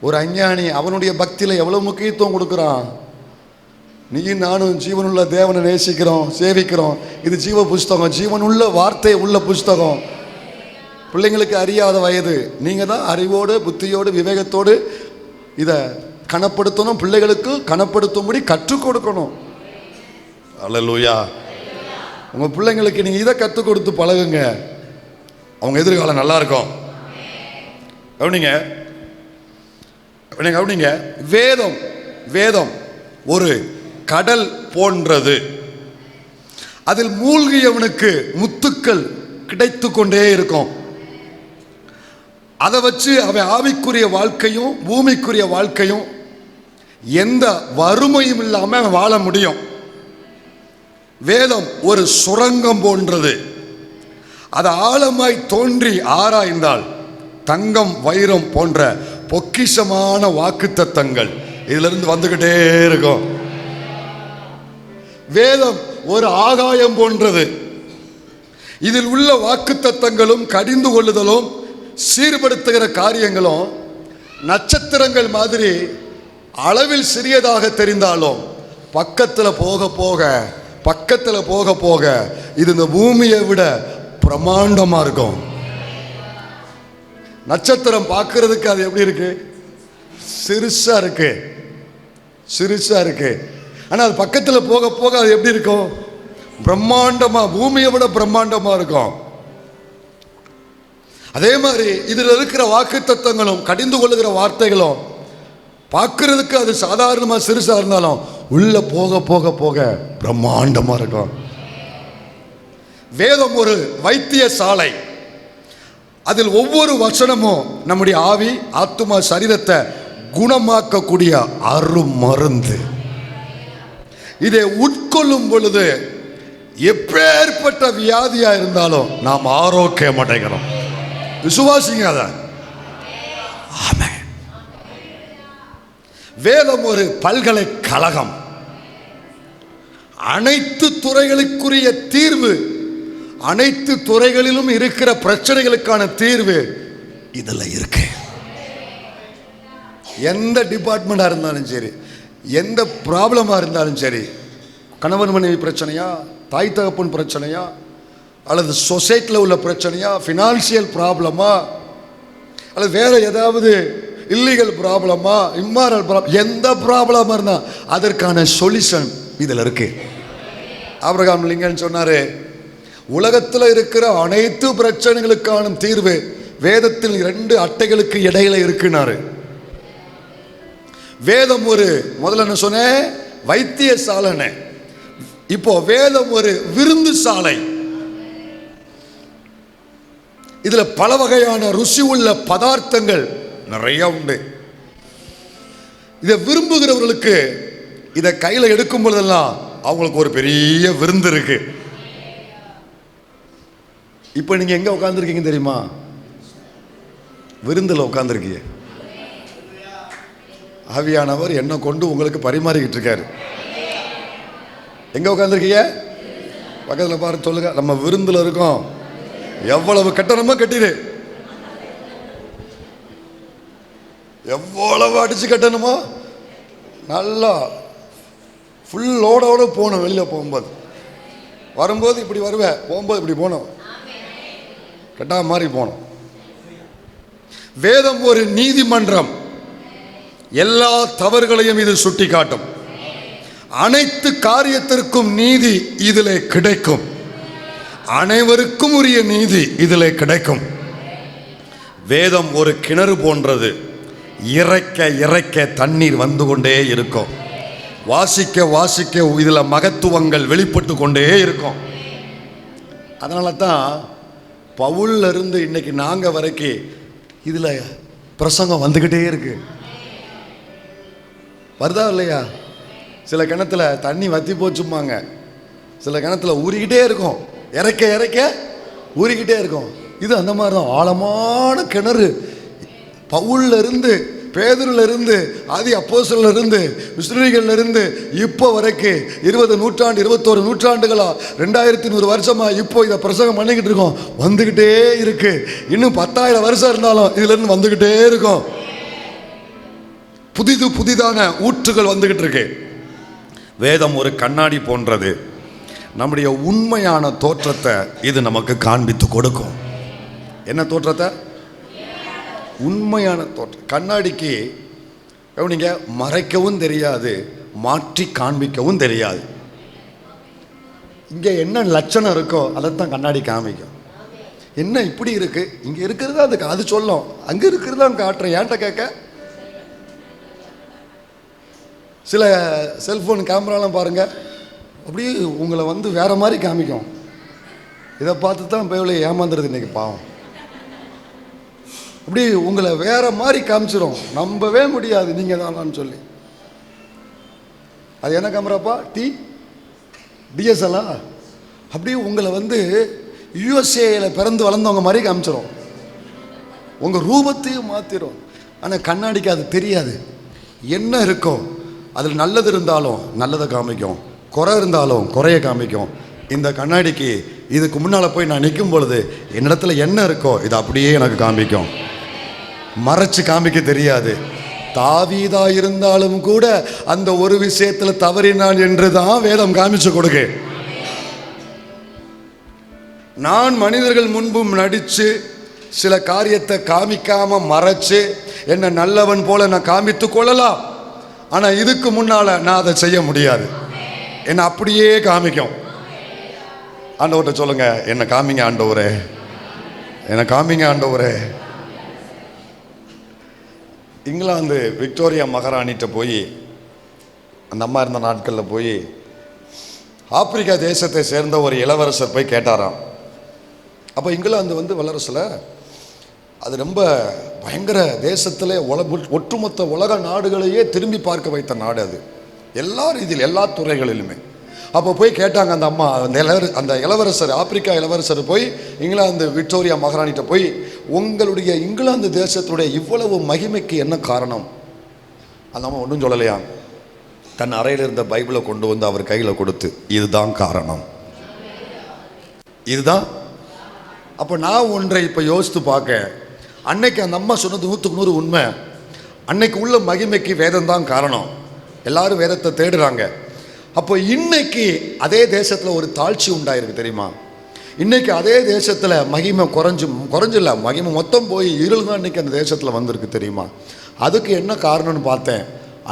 ஒரு அஞ்ஞானி அவனுடைய பக்தியில் எவ்வளோ முக்கியத்துவம் கொடுக்குறான். நீயும் நானும் ஜீவனுள்ள தேவனை நேசிக்கிறோம், சேவிக்கிறோம். இது ஜீவ புஸ்தகம், ஜீவனுள்ள வார்த்தை உள்ள புஸ்தகம். பிள்ளைங்களுக்கு அறியாத வயது, நீங்கள் தான் அறிவோடு புத்தியோடு விவேகத்தோடு இதை கனப்படுத்தணும். பிள்ளைகளுக்கு கனப்படுத்தும்படி கற்றுக் கொடுக்கணும். அல்லேலூயா. உங்கள் பிள்ளைங்களுக்கு நீங்கள் இதை கற்றுக் கொடுத்து பழகுங்க, அவங்க எதிர்காலம் நல்லா இருக்கும். கவனிங்க. வேதம் வேதம் ஒரு கடல் போன்றது. அதில் மூழ்கியவனுக்கு முத்துக்கள் கிடைத்து கொண்டே இருக்கும். அதை வச்சு அவன் ஆவிக்குரிய வாழ்க்கையும் பூமிக்குரிய வாழ்க்கையும் எந்த வறுமையும் இல்லாமல் அவன் வாழ முடியும். வேதம் ஒரு சுரங்கம் போன்றது. அது ஆழமாய் தோன்றி ஆராய்ந்தால் தங்கம் வைரம் போன்ற பொக்கிஷமான வாக்குத்தத்தங்கள் இதிலிருந்து வந்துகிட்டே இருக்கும். வேதம் ஒரு ஆகாயம் போன்றது. இதில் உள்ள வாக்குத்தத்தங்களும் கடிந்து கொள்ளுதலும் சீர்படுத்துகிற காரியங்களும் நட்சத்திரங்கள் மாதிரி அளவில் சிறியதாக தெரிந்தாலும் பக்கத்தில் போக போக இது இந்த பூமியை விட பிரமாண்டமா இருக்கும். நட்சத்திரம் பார்க்கறதுக்கு அது எப்படி இருக்கு? சிறுசா இருக்கு. ஆனால் அது பக்கத்தில் போக போக அது எப்படி இருக்கும்? பிரம்மாண்டமா, பூமியை விட பிரம்மாண்டமா இருக்கும். அதே மாதிரி இதில் இருக்கிற வாக்குத்தத்தங்களும் கடிந்து கொள்ளுகிற வார்த்தைகளும் பார்க்கறதுக்கு அது சாதாரணமா சிறுசா இருந்தாலும் உள்ள போக போக போக பிரம்மாண்டமா இருக்கும். வேதம் ஒரு வைத்தியசாலை. அதில் ஒவ்வொரு வசனமும் நம்முடைய ஆவி ஆத்துமா சரீரத்தை குணமாக்கக்கூடிய அருமருந்து. இதை உட்கொள்ளும் பொழுது எப்பேற்பட்ட வியாதியா இருந்தாலும் நாம் ஆரோக்கியம் அடைகிறோம். விசுவாசிங்க அத. ஆமென். வேதம் ஒரு பல்கலைக்கழகம். அனைத்து துறைகளுக்குரிய தீர்வு, அனைத்து துறைகளிலும் இருக்கிற பிரச்சனைகளுக்கான தீர்வு இதுல இருக்கு. எந்த டிபார்ட்மெண்டா இருந்தாலும் சரி, எந்த ப்ராப்ளமா இருந்தாலும் சரி, கணவன் மனைவி பிரச்சனையா, தாய் தகப்பன் பிரச்சனையா, அல்லது சொசைட்டியில் உள்ள பிரச்சனையா, ஃபினான்சியல் ப்ராப்ளமா, அல்லது வேற ஏதாவது இல்லீகல் ப்ராப்ளமா, இம்மாரல் ப்ராப்ளம், எந்த ப்ராப்ளமாக இருந்தால் அதற்கான சொல்யூஷன் இதில் இருக்கு. ஆபிரகாம் லிங்கன் சொன்னாரு, உலகத்தில் இருக்கிற அனைத்து பிரச்சனைகளுக்கான தீர்வு வேதத்தில் 2 அட்டைகளுக்கு இடையில இருக்குனாரு. வேதம் ஒரு, முதல்ல என்ன சொன்னேன், வைத்தியசாலை. இப்போ வேதம் ஒரு விருந்து சாலை. இதுல பல வகையான ருசி உள்ள பதார்த்தங்கள் நிறைய உண்டு. இதை விரும்புகிறவர்களுக்கு இதை கையில் எடுக்கும் பொழுதெல்லாம் அவங்களுக்கு ஒரு பெரிய விருந்து இருக்கு. இப்போ நீங்க எங்க உட்கார்ந்துருக்கீங்க தெரியுமா? விருந்தில் உட்கார்ந்துருக்கீங்க. ஆவியானவர் என்ன கொண்டு உங்களுக்கு பரிமாறிக்கிட்டு இருக்காரு. எங்க உட்காந்துருக்கீங்க? பக்கத்தில் பாரு, சொல்லுங்க. நம்ம விருந்தில் இருக்கோம். எவ்வளவு கட்டணமோ கட்டிடு, எவ்வளவு அடிச்சு கட்டணுமோ நல்லா ஃபுல் லோடோட போகணும். வெளியில் போகும்போது, வரும்போது இப்படி வருவேன், போகும்போது இப்படி போகணும், கட்டா மாதிரி போகணும். வேதம் ஒரு நீதிமன்றம். எல்லா தவறுகளையும் இது சுட்டி காட்டும். அனைத்து காரியத்திற்கும் நீதி இதிலே கிடைக்கும். அனைவருக்கும் உரிய நீதி இதிலே கிடைக்கும். வேதம் ஒரு கிணறு போன்றது. இறைக்க இறைக்க தண்ணீர் வந்து கொண்டே இருக்கும். வாசிக்க வாசிக்க இதில் மகத்துவங்கள் வெளிப்பட்டு கொண்டே இருக்கும். அதனால தான் பவுல்ல இருந்து இன்னைக்கு நாங்கள் வரைக்கும் இதில் பிரசங்கம் வந்துக்கிட்டே இருக்கு. வருதா இல்லையா? சில கிணத்துல தண்ணி வத்தி போச்சுமாங்க, சில கிணத்துல ஊறிக்கிட்டே இருக்கும். இறைக்க இறைக்க ஊறிக்கிட்டே இருக்கும். இது அந்த மாதிரி தான் ஆழமான கிணறு. பவுல்ல இருந்து, பேதுருல இருந்து, ஆதி அப்போஸ்தலர்ல இருந்து, மிஷனரிகள்ல இருந்து இப்போ வரைக்கும் 20 நூற்றாண்டு 21 நூற்றாண்டுகளா 2100 வருஷமா இப்போ இதை பிரசங்கம் பண்ணிக்கிட்டு இருக்கோம். வந்துக்கிட்டே இருக்கு. இன்னும் 10,000 வருஷம் இருந்தாலும் இதுல இருந்து வந்துக்கிட்டே இருக்கும். புதிதான ஊற்றுகள் வந்துகிட்டு இருக்கு. வேதம் ஒரு கண்ணாடி போன்றது. நம்முடைய உண்மையான தோற்றத்தை இது நமக்கு காண்பித்து கொடுக்கும். என்ன தோற்றத்தை? உண்மையான தோற்றம். கண்ணாடிக்கு நீங்க மறைக்கவும் தெரியாது, மாற்றி காண்பிக்கவும் தெரியாது. இங்க என்ன லட்சணம் இருக்கோ அதைத்தான் கண்ணாடி காமிக்கும். என்ன இப்படி இருக்கு, இங்க இருக்கிறதா அதுக்கு அது சொல்லும், அங்க இருக்கிறதா காட்டுறேன். ஏன்ட்ட கேட்க சில செல்ஃபோன் கேமராலாம் பாருங்க, அப்படியே உங்களை வந்து வேற மாதிரி காமிக்கும். இதை பார்த்து தான் பேவில ஏமாந்துருது இன்னைக்கு பாவம். அப்படி உங்களை வேற மாதிரி காமிச்சிடும், நம்பவே முடியாது நீங்க தானான்னு சொல்லி. அது என்ன கேமராப்பா? டிஎஸ்எல்லா? அப்படியே உங்களை வந்து யுஎஸ்ஏல பிறந்து வளர்ந்தவங்க மாதிரி காமிச்சிடும், உங்க ரூபத்தையும் மாத்திரும். ஆனால் கண்ணாடிக்கு அது தெரியாது. என்ன இருக்கோ அதில் நல்லது இருந்தாலும் நல்லதை காமிக்கும், குறை இருந்தாலும் குறைய காமிக்கும். இந்த கண்ணாடிக்கு இதுக்கு முன்னால் போய் நான் நிற்கும் பொழுது என்னிடத்துல என்ன இருக்கோ இது அப்படியே எனக்கு காமிக்கும், மறைச்சு காமிக்க தெரியாது. தாவீதா இருந்தாலும் கூட அந்த ஒரு விஷயத்தில் தவறினான் என்று தான் வேதம் காமிச்சு கொடுக்க. நான் மனிதர்கள் முன்பும் நடித்து சில காரியத்தை காமிக்காம மறைச்சு என்ன நல்லவன் போல நான் காமித்து கொள்ளலாம். ஆனால் இதுக்கு முன்னால் நான் அதை செய்ய முடியாது. என்னை அப்படியே காமிக்கும். ஆண்டவர்கிட்ட சொல்லுங்க, என்னை காமிங்க ஆண்டவரே, என்னை காமிங்க ஆண்டவரே. இங்கிலாந்து விக்டோரியா மகாராணிகிட்ட போய், அந்த அம்மா இருந்த நாட்களில் போய் ஆப்பிரிக்கா தேசத்தை சேர்ந்த ஒரு இளவரசர் போய் கேட்டாராம். அப்போ இங்கிலாந்து வந்து வல்லரசில் அது ரொம்ப பயங்கர தேசத்தில் ஒட்டுமொத்த உலக நாடுகளையே திரும்பி பார்க்க வைத்த நாடு அது, எல்லா ரீதியில் எல்லா துறைகளிலுமே. அப்போ போய் கேட்டாங்க அந்த அம்மா, அந்த இளவரசர், ஆப்பிரிக்கா இளவரசர் போய் இங்கிலாந்து விக்டோரியா மகாராணிகிட்ட போய், உங்களுடைய இங்கிலாந்து தேசத்துடைய இவ்வளவு மகிமைக்கு என்ன காரணம்? அந்த அம்மா ஒன்றும் சொல்லலையா. தன் அறையில் இருந்த பைபிளை கொண்டு வந்து அவர் கையில் கொடுத்து, இதுதான் காரணம், இதுதான். அப்போ நான் ஒன்றை இப்போ யோசித்து பார்க்க, அன்னைக்கு அந்த அம்மா சொன்னது 100க்கு 100 உண்மை. அன்னைக்கு உள்ள மகிமைக்கு வேதம் தான் காரணம். எல்லாரும் வேதத்தை தேடுறாங்க. அப்போ இன்னைக்கு அதே தேசத்தில் ஒரு தாழ்ச்சி உண்டாயிருக்கு தெரியுமா? இன்னைக்கு அதே தேசத்தில் மகிமை குறைஞ்சில்ல, மகிமை மொத்தம் போய் இருள் தான் இன்னைக்கு அந்த தேசத்தில் வந்திருக்கு தெரியுமா? அதுக்கு என்ன காரணம்னு பார்த்தேன்.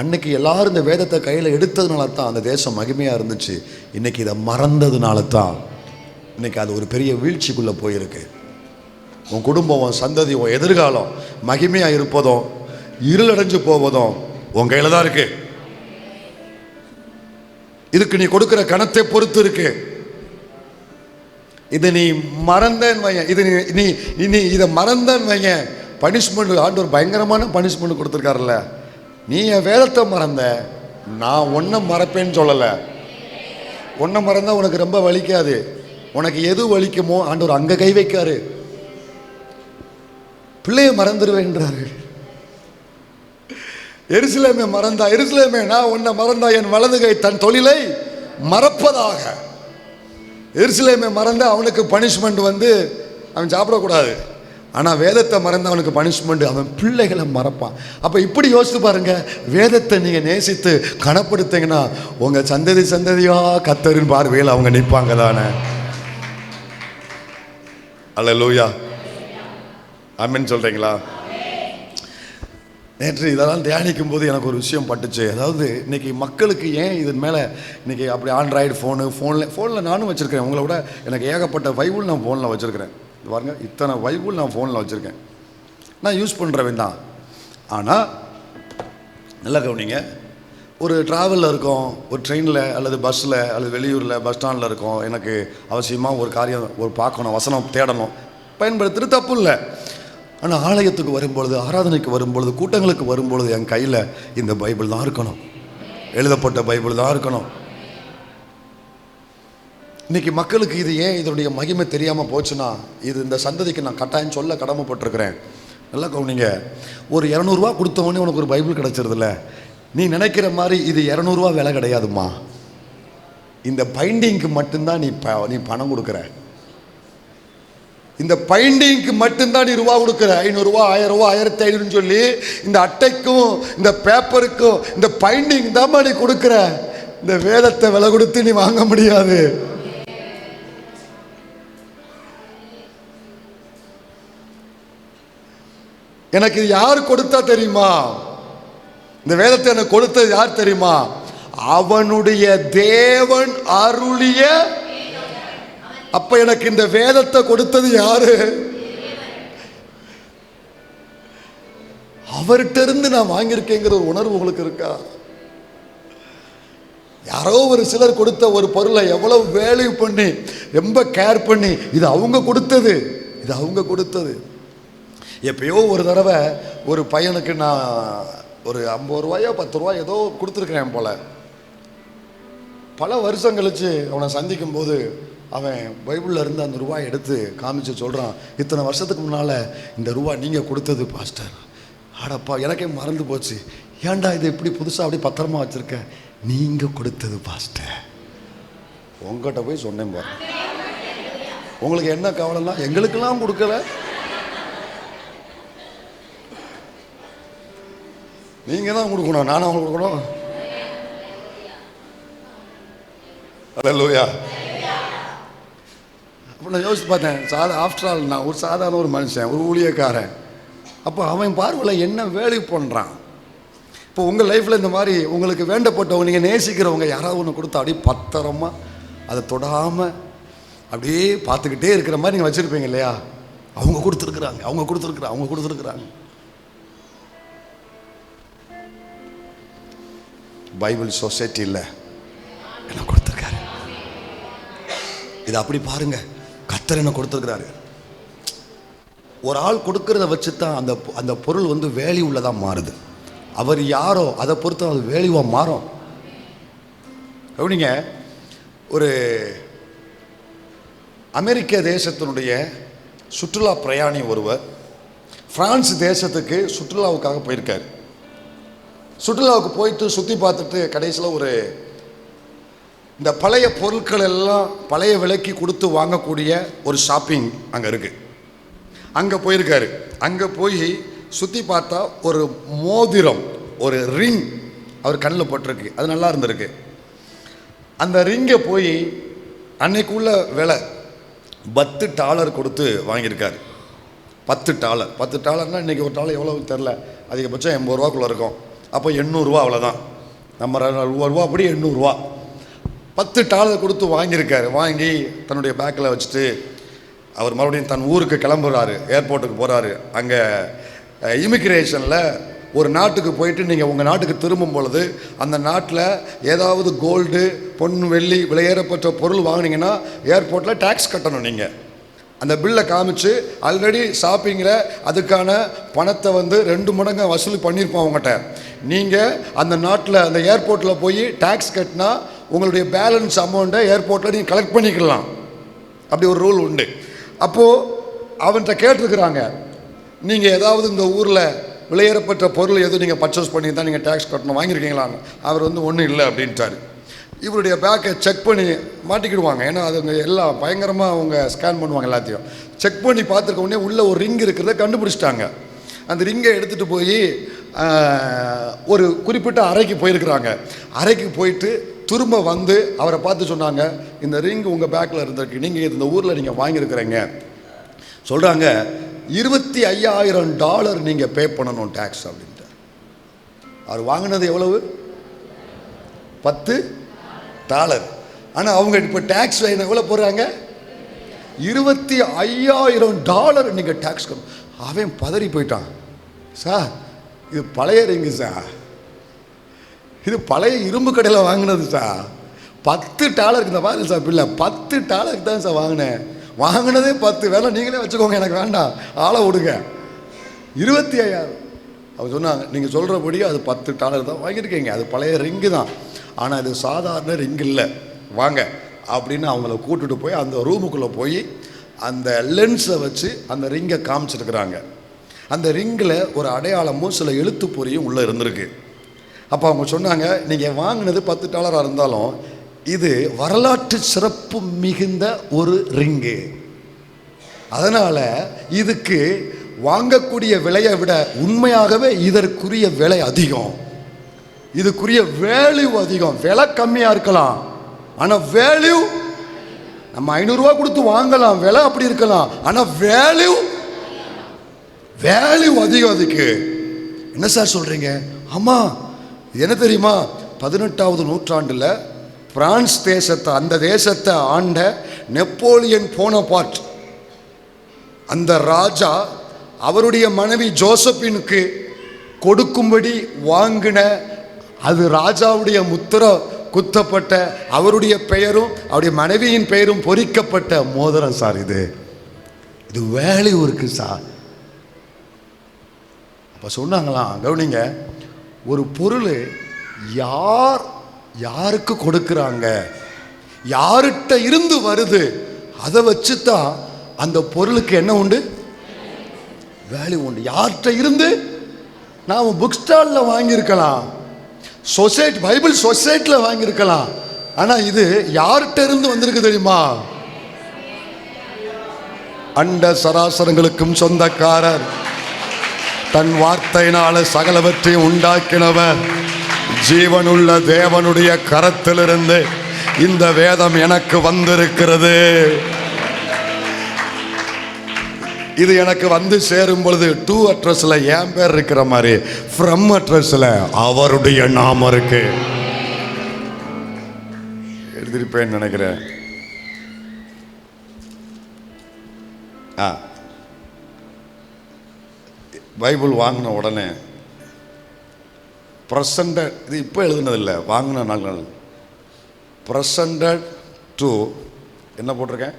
அன்னைக்கு எல்லாரும் இந்த வேதத்தை கையில் எடுத்ததுனால தான் அந்த தேசம் மகிமையாக இருந்துச்சு. இன்னைக்கு இதை மறந்ததுனால தான் இன்னைக்கு அது ஒரு பெரிய வீழ்ச்சிக்குள்ளே போயிருக்கு. உன் குடும்பம், உன் சந்ததி, உன் எதிர்காலம் மகிமையாக இருப்பதும் இருளடைஞ்சு போவதும் உன் கையில் தான் இருக்கு. இதுக்கு நீ கொடுக்கிற கணத்தை பொறுத்து இருக்கு. இதை நீ மறந்தேன்னு வையன், நீ இதை மறந்தேன்னு வையன், பனிஷ்மெண்ட் ஆண்டவர் பயங்கரமான பனிஷ்மெண்ட் கொடுத்துருக்காருல்ல. நீ என் வேதத்தை மறந்த, நான் ஒன்றை மறப்பேன்னு சொல்லலை. ஒன்றை மறந்தா உனக்கு ரொம்ப வலிக்காது. உனக்கு எது வலிக்குமோ ஆண்டவர் அங்கே கை வைக்காரு. பிள்ளைய மறந்துடுவேன்றாரு. எருசலேமை மறந்தா, எருசலேமே நான் உன்னை மறந்தா என் வலதுகை தன் தொழிலை மறப்பதாக. எருசலேமை மறந்தா அவனுக்கு பனிஷ்மெண்ட் வந்து அவன் சாப்பிடக்கூடாது. ஆனால் வேதத்தை மறந்து அவனுக்கு பனிஷ்மெண்ட், அவன் பிள்ளைகளை மறப்பான். அப்போ இப்படி யோசித்து பாருங்க, வேதத்தை நீங்கள் நேசித்து கனப்படுத்தீங்கன்னா உங்கள் சந்ததி சந்ததியா கர்த்தரின் பார்வையில் அவங்க நிற்பாங்க தானே. அல்லேலூயா, ஆமென் சொல்கிறீங்களா? நேற்று இதெல்லாம் தியானிக்கும் போது எனக்கு ஒரு விஷயம் பட்டுச்சு. அதாவது இன்னைக்கு மக்களுக்கு ஏன் இதன் மேலே இன்னைக்கு அப்படி ஆண்ட்ராய்டு ஃபோனில் நானும் வச்சுருக்கிறேன். உங்களை விட எனக்கு ஏகப்பட்ட பைபிள் நான் ஃபோனில் வச்சுருக்கிறேன். பாருங்க, இத்தனை பைபிள் நான் ஃபோனில் வச்சுருக்கேன். நான் யூஸ் பண்ணுறவன் தான். ஆனால் நல்லா கவனிங்க, ஒரு ட்ராவலில் இருக்கோம், ஒரு ட்ரெயினில் அல்லது பஸ்ஸில் அல்லது வெளியூரில் பஸ் ஸ்டாண்டில் இருக்கோம், எனக்கு அவசியமாக ஒரு காரியம் ஒரு பார்க்கணும், வசனம் தேடணும், பயன்படுத்துகிறது தப்பு இல்லை. ஆனால் ஆலயத்துக்கு வரும்பொழுது, ஆராதனைக்கு வரும்பொழுது, கூட்டங்களுக்கு வரும்பொழுது என் கையில் இந்த பைபிள் தான் இருக்கணும், எழுதப்பட்ட பைபிள் தான் இருக்கணும். இன்றைக்கி மக்களுக்கு இது ஏன் இதனுடைய மகிமை தெரியாமல் போச்சுன்னா, இது இந்த சந்ததிக்கு நான் கட்டாயம் சொல்ல கடமைப்பட்டிருக்கிறேன். நல்லா கவனிங்க, ஒரு 200 ரூபா கொடுத்தவொடனே உனக்கு ஒரு பைபிள் கிடச்சிருதுல்ல, நீ நினைக்கிற மாதிரி இது 200 ரூபா விலை கிடையாதுமா. இந்த பைண்டிங்க்கு மட்டும்தான் நீ பணம் கொடுக்குற. இந்த பைண்டிங்க்கு மட்டும்தான் நீ ரூபா கொடுக்குற. 500 ரூபா, 1000 ரூபா, 1500 சொல்லி இந்த அட்டைக்கும் இந்த பேப்பருக்கும் இந்த பைண்டிங் தான் நீ கொடுக்குற. இந்த வேதத்தை விலை கொடுத்து நீ வாங்க முடியாது. எனக்கு யார் கொடுத்தா தெரியுமா? இந்த வேதத்தை எனக்கு கொடுத்தது யார் தெரியுமா? அவனுடைய தேவன் அருளிய. அப்ப எனக்கு இந்த வேதத்தை கொடுத்தது யாரு? அவர்கிட்ட இருந்து நான் வாங்கியிருக்கேங்கிற ஒரு உணர்வு உங்களுக்கு இருக்கா? யாரோ ஒரு சிலர் கொடுத்த ஒரு பொருளை எவ்வளவு வேல்யூ பண்ணி ரொம்ப கேர் பண்ணி, இது அவங்க கொடுத்தது, இது அவங்க கொடுத்தது. எப்பயோ ஒரு தடவை ஒரு பையனுக்கு நான் ஒரு 50 ரூபாயோ 10 ரூபாய் ஏதோ கொடுத்துருக்கிறேன் போல. பல வருஷம் கழிச்சு அவனை சந்திக்கும் போது அவன் பைபிளில் இருந்து அந்த ரூபாய் எடுத்து காமிச்சு சொல்கிறான், இத்தனை வருஷத்துக்கு முன்னால் இந்த ரூபா நீங்கள் கொடுத்தது பாஸ்டர். ஆடப்பா, எனக்கே மறந்து போச்சு. ஏன்டா இது இப்படி புதுசாக அப்படி பத்திரமா வச்சுருக்க? நீங்கள் கொடுத்தது பாஸ்டர். உங்கள்கிட்ட போய் சொன்னேன் பாரு. உங்களுக்கு என்ன கவலைன்னா, எங்களுக்கெல்லாம் கொடுக்கல, நீங்கள் தான் கொடுக்கணும், நானும் அவங்களுக்கு கொடுக்கணும். அல்லேலூயா. அப்போ நான் யோசித்து பார்த்தேன், ஆஃப்டர் ஆல் நான் ஒரு சாதாரண ஒரு மனுஷன், ஒரு ஊழியக்காரன். அப்போ அவன் பார்வையில் என்ன வேலை பண்ணுறான். இப்போ உங்கள் லைஃப்பில் இந்த மாதிரி உங்களுக்கு வேண்டப்பட்டவங்க, நீங்கள் நேசிக்கிறவங்க யாராவது ஒன்று கொடுத்தா அப்படியே பத்திரமா அதை தொடாமல் அப்படியே பார்த்துக்கிட்டே இருக்கிற மாதிரி நீங்கள் வச்சுருப்பீங்க இல்லையா? அவங்க கொடுத்துருக்குறாங்க, அவங்க கொடுத்துருக்குறாங்க, அவங்க கொடுத்துருக்குறாங்க. பைபிள் சொசைட்டி இல்லை, என்ன கொடுத்துருக்காரு. இதை அப்படி பாருங்க, கர்த்தர் என்ன கொடுத்துருக்கிறாரு. ஒரு ஆள் கொடுக்கறத வச்சு தான் அந்த அந்த பொருள் வந்து வேல்யூ உள்ளதாக மாறுது. அவர் யாரோ அதை பொறுத்து அது வேல்யூவாக மாறும். எப்படிங்க, ஒரு அமெரிக்க தேசத்தினுடைய சுற்றுலா பிரயாணி ஒருவர் பிரான்ஸ் தேசத்துக்கு சுற்றுலாவுக்காக போயிருக்காரு. சுற்றுலாவுக்கு போயிட்டு சுற்றி பார்த்துட்டு கடைசியில் ஒரு இந்த பழைய பொருட்கள் எல்லாம் பழைய விலைக்கு கொடுத்து வாங்கக்கூடிய ஒரு ஷாப்பிங் அங்கே இருக்குது. அங்கே போயிருக்காரு. அங்கே போய் சுற்றி பார்த்தா ஒரு மோதிரம், ஒரு ரிங் அவர் கண்ணில் போட்டிருக்கு. அது நல்லா இருந்திருக்கு. அந்த ரிங்கை போய் அன்னைக்குள்ள விலை $10 கொடுத்து வாங்கியிருக்காரு. $10 இன்றைக்கி ஒரு டாலர் எவ்வளோ தெரில, அதிகபட்சம் 80 ரூபாக்குள்ளே இருக்கும். அப்போ 800 ரூபா, அவ்வளோதான். நம்ம ரூபா அப்படி 800 ரூபா. $10 கொடுத்து வாங்கியிருக்காரு. வாங்கி தன்னுடைய பேக்கில் வச்சுட்டு அவர் மறுபடியும் தன் ஊருக்கு கிளம்புறாரு, ஏர்போர்ட்டுக்கு போகிறாரு. அங்கே இமிக்ரேஷனில் ஒரு நாட்டுக்கு போயிட்டு நீங்கள் உங்கள் நாட்டுக்கு திரும்பும் பொழுது அந்த நாட்டில் ஏதாவது கோல்டு, பொன், வெள்ளி விலையேறப்பட்ட பொருள் வாங்கினீங்கன்னா ஏர்போர்ட்டில் டேக்ஸ் கட்டணும். நீங்கள் அந்த பில்லை காமிச்சு ஆல்ரெடி ஷாப்பிங்கில் அதுக்கான பணத்தை வந்து 2 மடங்கு வசூல் பண்ணியிருப்போம் அவங்ககிட்ட. நீங்கள் அந்த நாட்டில் அந்த ஏர்போர்ட்டில் போய் டேக்ஸ் கட்டினா உங்களுடைய பேலன்ஸ் அமௌண்ட்டை ஏர்போர்ட்டில் நீங்கள் கலெக்ட் பண்ணிக்கலாம். அப்படி ஒரு ரூல் உண்டு. அப்போது அவன்கிட்ட கேட்டிருக்கிறாங்க, நீங்கள் ஏதாவது இந்த ஊரில் விலையேறப்பட்ட பொருள் எதுவும் நீங்கள் பர்ச்சேஸ் பண்ணி தான் நீங்கள் டேக்ஸ் கட்டணும், வாங்கியிருக்கீங்களான்னு. அவர் ஒன்றும் இல்லை அப்படின்ட்டார். இவருடைய பேக்கை செக் பண்ணி மாட்டிக்கிடுவாங்க. ஏன்னா அதுங்க எல்லாம் பயங்கரமாக அவங்க ஸ்கேன் பண்ணுவாங்க. எல்லாத்தையும் செக் பண்ணி பார்த்துருக்க உடனே உள்ளே ஒரு ரிங் இருக்கிறத கண்டுபிடிச்சிட்டாங்க. அந்த ரிங்கை எடுத்துகிட்டு போய் ஒரு குறிப்பிட்ட அறைக்கு போயிருக்கிறாங்க. அறைக்கு போயிட்டு திரும்ப வந்து அவரை பார்த்து சொன்னாங்க, இந்த ரிங் உங்கள் பேக்கில் இருந்திருக்கு, நீங்கள் இந்த ஊரில் நீங்கள் வாங்கியிருக்கிறீங்க. சொல்கிறாங்க, $25,000 நீங்கள் பே பண்ணணும் டேக்ஸ் அப்படின்ட்டு. அவர் வாங்கினது எவ்வளவு? $10. ஆனால் அவங்க இப்போ டேக்ஸ் எவ்வளோ போடுறாங்க? $25,000 நீங்கள் டேக்ஸ் கட்டணும். அவன் பதறி போயிட்டான். சார், இது பழைய ரிங்கு சார், இது பழைய இரும்பு கடையில் வாங்கினது சார். $10 இந்த மாதிரி சார் பிள்ளை, $10 தான் சார் வாங்கினதே 10. வேலை நீங்களே வச்சுக்கோங்க, எனக்கு வேண்டாம், ஆளை விடுங்க. 25,000. அவர் சொன்னாங்க, நீங்கள் சொல்கிறபடி அது $10 தான் வாங்கியிருக்கீங்க, அது பழைய ரிங்கு தான், ஆனால் இது சாதாரண ரிங் இல்லை, வாங்க அப்படின்னு அவங்கள கூட்டுட்டு போய் அந்த ரூமுக்குள்ளே போய் அந்த லென்ஸை வச்சு அந்த ரிங்கை காமிச்சிருக்கிறாங்க. அந்த ரிங்கில் ஒரு அடையாளமும் சில எழுத்து பொறியும் உள்ளே இருந்திருக்கு. அப்போ அவங்க சொன்னாங்க, நீங்கள் வாங்கினது $10 இருந்தாலும் இது வரலாற்று சிறப்பு மிகுந்த ஒரு ரிங்கு, அதனால் இதுக்கு வாங்கக்கூடிய விலையை விட உண்மையாகவே இதற்குரிய விலை அதிகம், இதுக்குரிய வேல்யூ அதிகம். விலை கம்மியாக இருக்கலாம், ஆனால் வேல்யூ நம்ம $500 கொடுத்து வாங்கலாம், விலை அப்படி இருக்கலாம், ஆனால் வேல்யூ அதிகம். அதுக்கு என்ன சார் சொல்கிறீங்க? ஆமாம், என்ன தெரியுமா, 18வது நூற்றாண்டில் பிரான்ஸ் தேசத்தை, அந்த தேசத்தை ஆண்ட நெப்போலியன் போனபார்ட், அந்த ராஜா அவருடைய மனைவி ஜோசப்பினுக்கு கொடுக்கும்படி வாங்கின, அது ராஜாவுடைய முத்திரை குத்தப்பட்ட, அவருடைய பெயரும் அவருடைய மனைவியின் பெயரும் பொறிக்கப்பட்ட மோதிரம் சார். இது வேல்யூ இருக்கு சார். அப்போ சொன்னாங்களாம், கவனிங்க, ஒரு பொருள் யாருக்கு கொடுக்குறாங்க, யார்கிட்ட இருந்து வருது, அதை வச்சு தான் அந்த பொருளுக்கு என்ன உண்டு? வேல்யூ உண்டு. யார்கிட்ட இருந்து? நாம் புக் ஸ்டாலில் வாங்கியிருக்கலாம், சொசைட்டி பைபிள் சொசைட்டியில் வாங்கியிருக்கலாம், ஆனால் இது யார்கிட்ட இருந்து வந்திருக்கு தெரியுமா? அண்ட சராசரங்களுக்கும் சொந்தக்காரர், தன் வார்த்தையினால சகலவற்றையும் உண்டாக்கினவர், ஜீவனுள்ள தேவனுடைய கரத்திலிருந்து இந்த வேதம் எனக்கு வந்திருக்கிறது. இது எனக்கு வந்து சேரும் பொழுது டு அட்ரஸ்ல என் பேர் இருக்கிற மாதிரி ஃப்ரம் அட்ரஸ்ல அவருடைய நாமம் இருக்கு. எழுதிருப்பேன்னு நினைக்கிறேன். பைபிள் வாங்கின உடனே ப்ரெசண்டட், இது இப்போ எழுதுனதில்லை, வாங்கின நாள் ப்ரெசண்டட் டு என்ன போட்டிருக்கேன்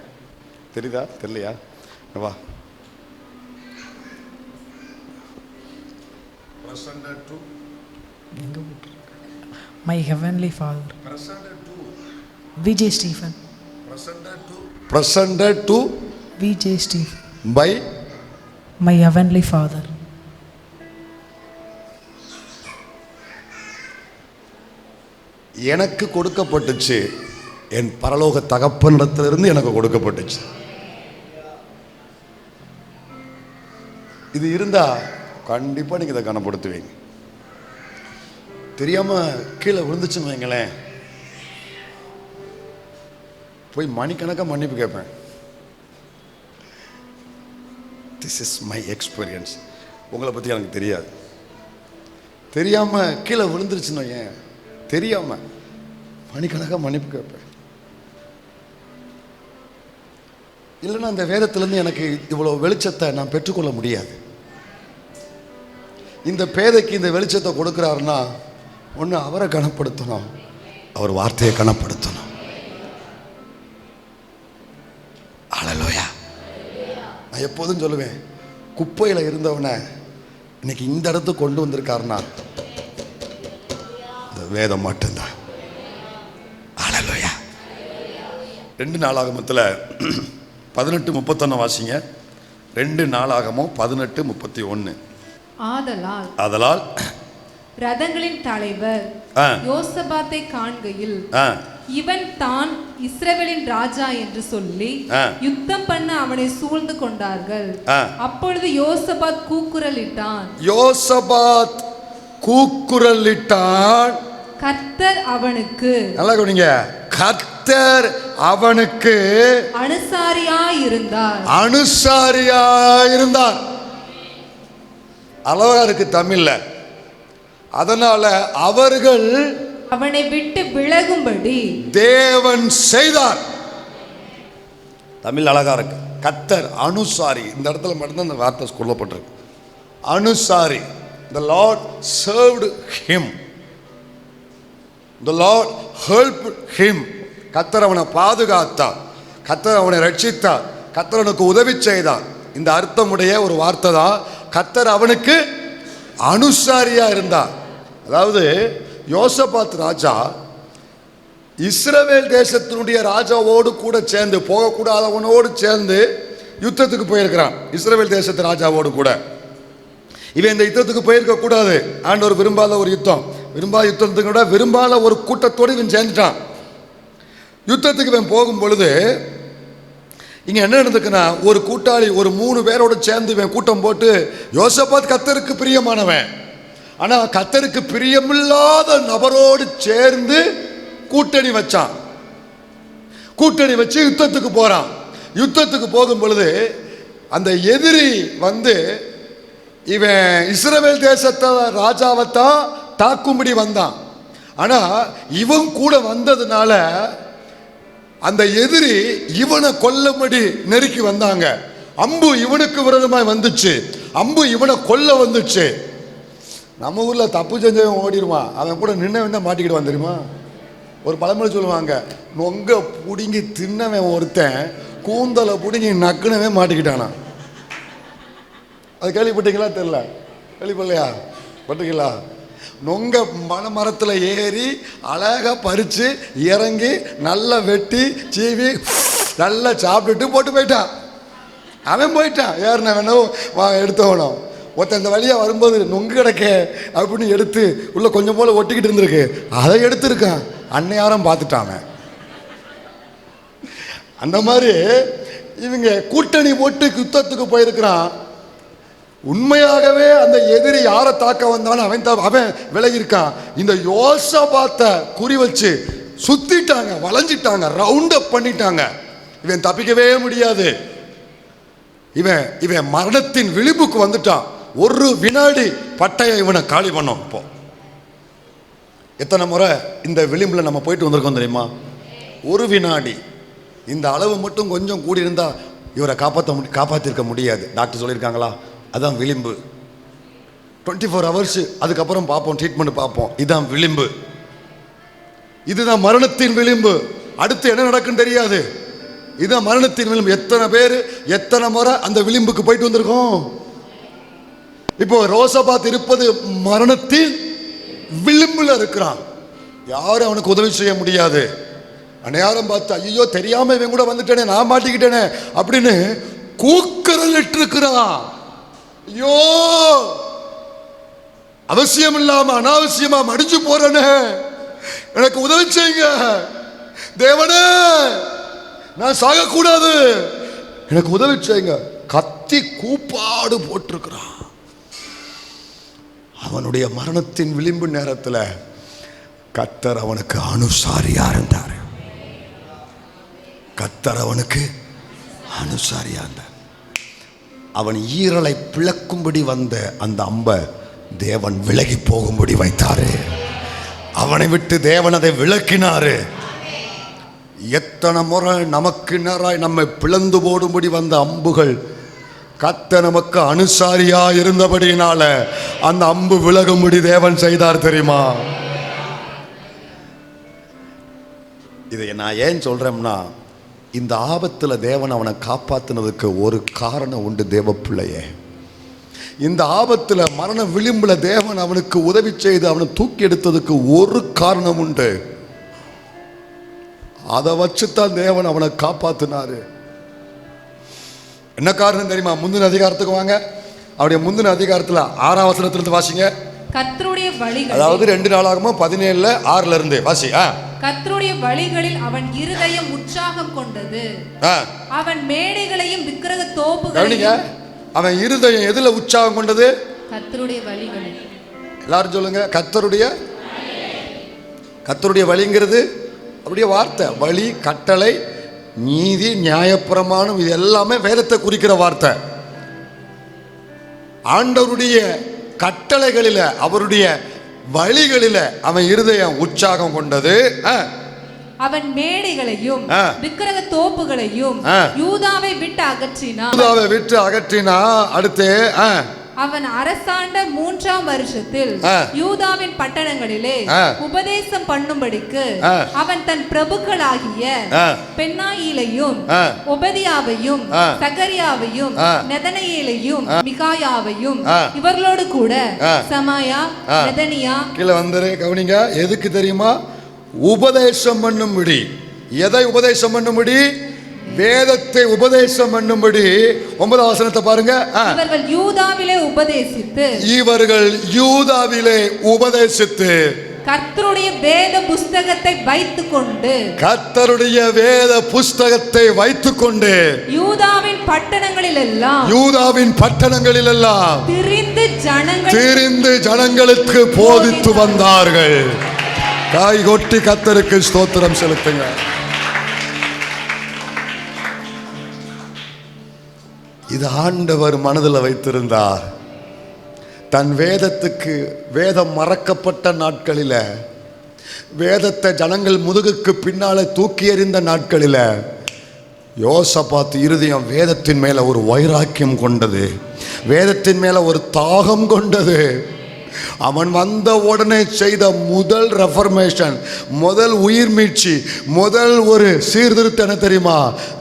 தெரியுதா? தெரியலையா? வா, presented to My Heavenly Father. Presented to Vijay Stephen. Presented to Vijay Stephen. By My Heavenly Father. எனக்கு கொடுக்கப்பட்டுச்சு, என் பரலோக தகப்பனிடத்திலிருந்து எனக்கு கொடுக்கப்பட்டுச்சு. இது இருந்தா கண்டிப்பா நீங்க இதை கனப்படுத்துவீங்க. தெரியாம கீழே விழுந்துச்சுன்னு வைங்களேன், போய் மணிக்கணக்காக மன்னிப்பு கேட்பேன். This is my experience. உங்களை பற்றி எனக்கு தெரியாது. தெரியாமல் கீழே விழுந்துருச்சுன்னு ஏன் தெரியாமல் மணிக்கணக்காக மன்னிப்பு கேட்பேன். இல்லைன்னா அந்த வேதத்திலேருந்து எனக்கு இவ்வளோ வெளிச்சத்தை நான் பெற்றுக்கொள்ள முடியாது. இந்த பேதைக்கு இந்த வெளிச்சத்தை கொடுக்குறாருன்னா ஒன்று அவரை கனப்படுத்தணும், அவர் வார்த்தையை கனப்படுத்தணும். அல்லேலூயா. நான் எப்போதும் சொல்லுவேன், குப்பையில் இருந்தவனை இன்னைக்கு இந்த இடத்துக்கு கொண்டு வந்திருக்காருன்னா இந்த வேதம் மட்டும்தான். அல்லேலூயா. 2 நாளாகமத்தில் 18:31 வாசிங்க. 2 நாளாகமம் 18:31. ஆதலால் ரதங்களின் தலைவர் யோசபாத்தை காண்கையில் இவன் தான் இஸ்ரவேலின் ராஜா என்று சொல்லி யுத்தம் பண்ண அவனை சூழ்ந்து கொண்டார்கள். அப்பொழுது யோசபாத் கூக்குரலிட்டான். கர்த்தர் அவனுக்கு, நல்லா கவனிங்க, கர்த்தர் அவனுக்கு அனுசாரியாயிருந்தார். அழகா இருக்கு தமிழ்ல. அதனால அவர்கள் அவனை விட்டு விலகும்படி தேவன் செய்தார். தமிழ் அழகா இருக்கு. கர்த்தர் அனுசாரி. இந்த இடத்துல மட்டும்தான் இந்த வார்த்தை சொல்லப்பட்டிருக்கு. அனுசாரி. The Lord served him. The Lord helped him. கர்த்தர் அவனை பாதுகாத்தார். கர்த்தர் அவனை ரட்சித்தார். கர்த்தர் அவனுக்கு உதவி செய்தார். இந்த அர்த்தமுடைய ஒரு வார்த்தை தான். கர்த்தர் அவனுக்கு அனுசாரியா இருந்தார். அதாவது யோசபாத் ராஜா இஸ்ரவேல் தேசத்தினுடைய ராஜாவோடு கூட சேர்ந்து, போகக்கூடாதவனோடு சேர்ந்து யுத்தத்துக்கு போயிருக்கிறான். இஸ்ரவேல் தேசத்து ராஜாவோடு கூட. இவன் இந்த யுத்தத்துக்கு போயிருக்க கூடாது. ஆண்டவர் விரும்பாத ஒரு யுத்தம், விரும்பாத யுத்தத்துக்கு கூட விரும்பாத ஒரு கூட்டத்தோடு இவன் சேர்ந்துட்டான். யுத்தத்துக்கு இவன் போகும் பொழுது இங்க என்ன நடந்துக்குன்னா, ஒரு கூட்டாளி ஒரு 3 பேரோடு சேர்ந்து இவன் கூட்டம் போட்டு, யோசபாத் கர்த்தருக்கு பிரியமானவன், ஆனா கர்த்தருக்கு பிரியமில்லாத நபரோடு சேர்ந்து கூட்டணி வச்சான். கூட்டணி வச்சு யுத்தத்துக்கு போறான். யுத்தத்துக்கு போகும் பொழுது அந்த எதிரி வந்து இவன் இஸ்ரவேல் தேசத்தை ராஜாவைத்தான் தாக்கும்படி வந்தான். ஆனா இவன் கூட வந்ததுனால அந்த எதிரி இவனை கொல்லபடி நெருக்கி வந்தாங்க. அம்பு இவனுக்கு விரோதமாய் வந்துச்சு. அம்பு இவனை கொல்ல வந்துச்சு. நம்ம ஊர்ல தப்பு செஞ்சவன் ஓடிடுவான், அவன் கூட நின்னவன் தான் மாட்டிக்கிட்டு வந்துருமா. ஒரு பழமொழி சொல்லுவாங்க, நொங்க புடுங்கி தின்னவன் ஒருத்தன் கூந்தலை புடுங்கி நக்குனவே மாட்டிக்கிட்டானா. அது கேள்விப்பட்டீங்களா? தெரியல, கேள்விப்படலையா? பட்டுங்களா? நொங்க மரத்தில் ஏறி அழகா பறித்து இறங்கி நல்லா வெட்டி சீவி நல்லா சாப்பிட்டுட்டு போட்டு போயிட்டான். அவன் போயிட்டான். ஏறின வேணும் எடுத்தவனும் ஒருத்தன் இந்த வழியாக வரும்போது நொங்கு கிடக்க அப்படின்னு எடுத்து உள்ள கொஞ்சம் போல ஒட்டிக்கிட்டு இருந்திருக்கு. அதை எடுத்துருக்கான். அன்னையாரம் பார்த்துட்டாங்க. அந்த மாதிரி இவங்க கூட்டணி போட்டு யுத்தத்துக்கு போயிருக்கிறான். உண்மையாகவே அந்த எதிரி யாரை தாக்க வந்தாலும் அவன் விலகிருக்கான். இந்த யோசபாத்தை குறி வச்சு சுத்திட்டாங்க, வளைஞ்சிட்டாங்க, ரவுண்ட் அப் பண்ணிட்டாங்க. இவன் தப்பிக்கவே முடியாது. இவன் மரணத்தின் விளிம்புக்கு வந்துட்டான். ஒரு வினாடி பட்டையை இவனை காலி பண்ணோம். இப்போ எத்தனை முறை இந்த விளிம்புல நம்ம போயிட்டு வந்திருக்கோம் தெரியுமா? ஒரு வினாடி. இந்த அளவு மட்டும் கொஞ்சம் கூடி இருந்தா இவரை காப்பாற்றிருக்க முடியாது. டாக்டர் சொல்லியிருக்காங்களா? அதான் விளிம்பு. 24 hours அதுக்கப்புறம் பார்ப்போம், ட்ரீட்மெண்ட் பார்ப்போம். இதுதான் விளிம்பு. இதுதான் மரணத்தின் விளிம்பு. அடுத்து என்ன நடக்குன்னு தெரியாது. இதுதான் மரணத்தின் விளிம்பு. எத்தனை பேர் எத்தனை முறை அந்த விளிம்புக்கு போயிட்டு வந்திருக்கோம். இப்போ யோசபாத் இருப்பது மரணத்தின் விளிம்புல இருக்கிறான். யாரும் அவனுக்கு உதவி செய்ய முடியாது. அனையாரம் பார்த்து, ஐயோ தெரியாம இவன் கூட வந்துட்டேனே, நான் மாட்டிக்கிட்டேனே அப்படின்னு கூக்குரலிட்டு இருக்கிறான். ஐயோ அவசியம் இல்லாம அனாவசியமா மடிஞ்சு போறேனே, எனக்கு உதவி செய்யுங்க தேவனே, நான் சாகக்கூடாது, எனக்கு உதவி செய்யுங்க. கத்தி கூப்பாடு போட்டிருக்கிறான். அவனுடைய மரணத்தின் விளிம்பு நேரத்தில் கர்த்தர் அவனுக்கு அனுசாரியா இருந்தார். கர்த்தர் அவனுக்கு அனுசாரியா இருந்தார். அவன் ஈரலை பிளக்கும்படி வந்த அந்த அம்பை தேவன் விலகி போகும்படி வைத்தாரு. அவனை விட்டு தேவன் அதை விலக்கினாரு. எத்தனை முறை நமக்கு நேராய் நம்மை பிளந்து போடும்படி வந்த அம்புகள் கர்த்தர் நமக்கு அனுசாரியா இருந்தபடியினால அந்த அம்பு விலகும்படி தேவன் செய்தார். தெரியுமா? இதை நான் ஏன் சொல்றேன்னா, இந்த ஆபத்தில் தேவன் அவனை காப்பாத்தினதுக்கு ஒரு காரணம் உண்டு. தேவ பிள்ளையே, இந்த ஆபத்தில் மரண விளிம்புல தேவன் அவனுக்கு உதவி செய்து அவனை தூக்கி எடுத்ததுக்கு ஒரு காரணம் உண்டு. அதை வச்சுத்தான் தேவன் அவனை காப்பாத்தினாரு. என்ன காரணம் தெரியுமா? முந்தின அதிகாரத்துக்கு வாங்க. அவருடைய முந்தின அதிகாரத்தில் 6ஆம் வசனத்திலிருந்து வாசிங்க. கர்த்தருடைய வழிகள், அதாவது 2 நாளாகமம் 17:6 இருந்து வாசி. கர்த்தருடைய வழிகளில் அவன் இருதயம் உற்சாகம் கொண்டது, அவன் மேடைகளையும் விக்கிரக தோப்புகளையும். அவன் இருதயம் எதுல உற்சாகம் கொண்டது? கர்த்தருடைய வழிகளில். எல்லாரும் சொல்லுங்க, கர்த்தருடைய வழிங்கிறது அப்படியே வார்த்தை. வழி, கட்டளை, நீதி, நியாயப்பிரமாணம், இது எல்லாமே வேதத்தை குறிக்கிற வார்த்தை. ஆண்டவருடைய கட்டளைகளில, அவருடைய வழிகளில அவன் இருதயம் உற்சாகம் கொண்டது. அவன் மேடைகளையும் விக்கிரக தோப்புகளையும் யூதாவை விட்டு அகற்றினா. அடுத்து அவன் அரசாண்ட 3ஆம் வருஷத்தில் யூதாவின் பட்டணங்களிலே உபதேசம் பண்ணும்படிக்கு அவன் தன் பிரபுக்களாகிய பென்னாயிலையும் ஒபதியாவையும் சகரியாவையும் நெதனேலையும் மிகாயாவையும் இவர்களோடு கூட சமாயா நெதனியா. கீழே வந்துரு, கவனிங்க. எதுக்கு தெரியுமா? உபதேசம் பண்ணும்படி. எதை உபதேசம் பண்ணும்படி? வேதத்தை உபதேசம் பண்ணும்படி. 9ஆம் வசனத்தை பாருங்க. இவர்கள் யூதாவிலே உபதேசித்து கர்த்தருடைய வேத புஸ்தகத்தை வைத்துக்கொண்டு யூதாவின் பட்டணங்களிலெல்லாம் திரிந்து ஜனங்களுக்கு போதித்து வந்தார்கள். காய் கொட்டி கர்த்தருக்கு ஸ்தோத்திரம் செலுத்துங்க. இது ஆண்டவர் மனதில் வைத்திருந்தார். தன் வேதம் மறக்கப்பட்ட நாட்களில், வேதத்தை ஜனங்கள் முதுகுக்கு பின்னால தூக்கி எறிந்த நாட்களில் யோசபாத் இருதயம் வேதத்தின் மேல ஒரு வைராக்கியம் கொண்டது, வேதத்தின் மேல ஒரு தாகம் கொண்டது. அவன் வந்த உடனே செய்த முதல் ரெஃபர்மேஷன், முதல் உயிர் மீட்சி, முதல் ஒரு சீர்திருத்தம் என்ன தெரியுமா?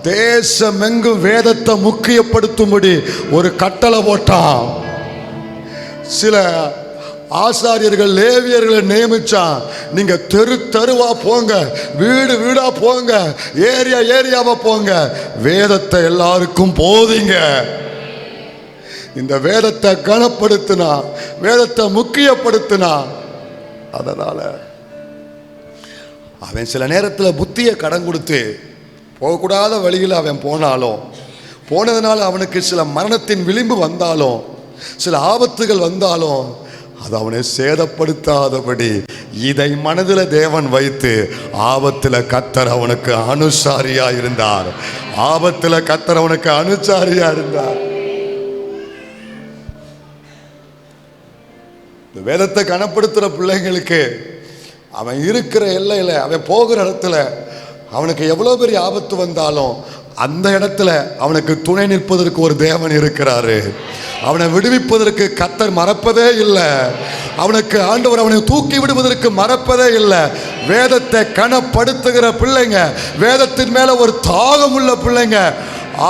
தேசமெங்கும் வேதத்தை முக்கியப்படுத்தும்படி ஒரு கட்டளை போட்டான். சில ஆசாரியர்கள், லேவியர்களை நியமிச்சான். நீங்க தெருவா போங்க, வீடு வீடா போங்க, ஏரியாவா போங்க, வேதத்தை எல்லாருக்கும் போதிங்க. இந்த வேதத்தை கனப்படுத்தினா, வேதத்தை முக்கியப்படுத்தினா. அதனால அவன் சில நேரத்தில் புத்தியை கடன் கொடுத்து போகக்கூடாத வழியில் அவன் போனதுனால அவனுக்கு சில மரணத்தின் விளிம்பு வந்தாலும், சில ஆபத்துகள் வந்தாலும் அது அவனை சேதப்படுத்தாதபடி இதை மனதில் தேவன் வைத்து ஆபத்தில் கர்த்தர் அவனுக்கு அனுசாரியா இருந்தார். இந்த வேதத்தை கனப்படுத்துகிற பிள்ளைங்களுக்கு அவன் இருக்கிற எல்லையில், அவன் போகிற இடத்துல அவனுக்கு எவ்வளோ பெரிய ஆபத்து வந்தாலும் அந்த இடத்துல அவனுக்கு துணை நிற்பதற்கு ஒரு தேவன் இருக்கிறாரு. அவனை விடுவிப்பதற்கு கர்த்தர் மறப்பதே இல்லை. அவனுக்கு ஆண்டவர் அவனை தூக்கி விடுவதற்கு மறப்பதே இல்லை. வேதத்தை கனப்படுத்துகிற பிள்ளைங்க, வேதத்தின் மேல ஒரு தாகம் உள்ள பிள்ளைங்க,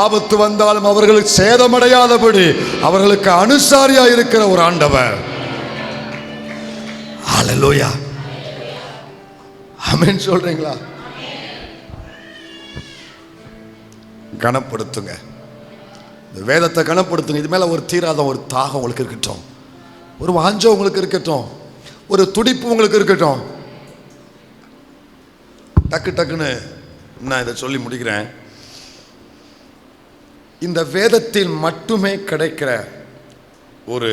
ஆபத்து வந்தாலும் அவர்களுக்கு சேதமடையாதபடி அவர்களுக்கு அனுசாரியா இருக்கிற ஒரு ஆண்டவர். ஹல்லேலூயா, ஆமென் சொல்றீங்களா? கனப்படுத்துங்க, இந்த வேதத்தை கனப்படுத்துங்க. இது மேல ஒரு தீராத ஒரு தாகம் உங்களுக்கு இருக்கட்டும், ஒரு வாஞ்சம் உங்களுக்கு இருக்கட்டும், ஒரு துடிப்பு உங்களுக்கு இருக்கட்டும். டக்குன்னு நான் இதை சொல்லி முடிக்கிறேன். இந்த வேதத்தில் மட்டுமே கிடைக்கிற ஒரு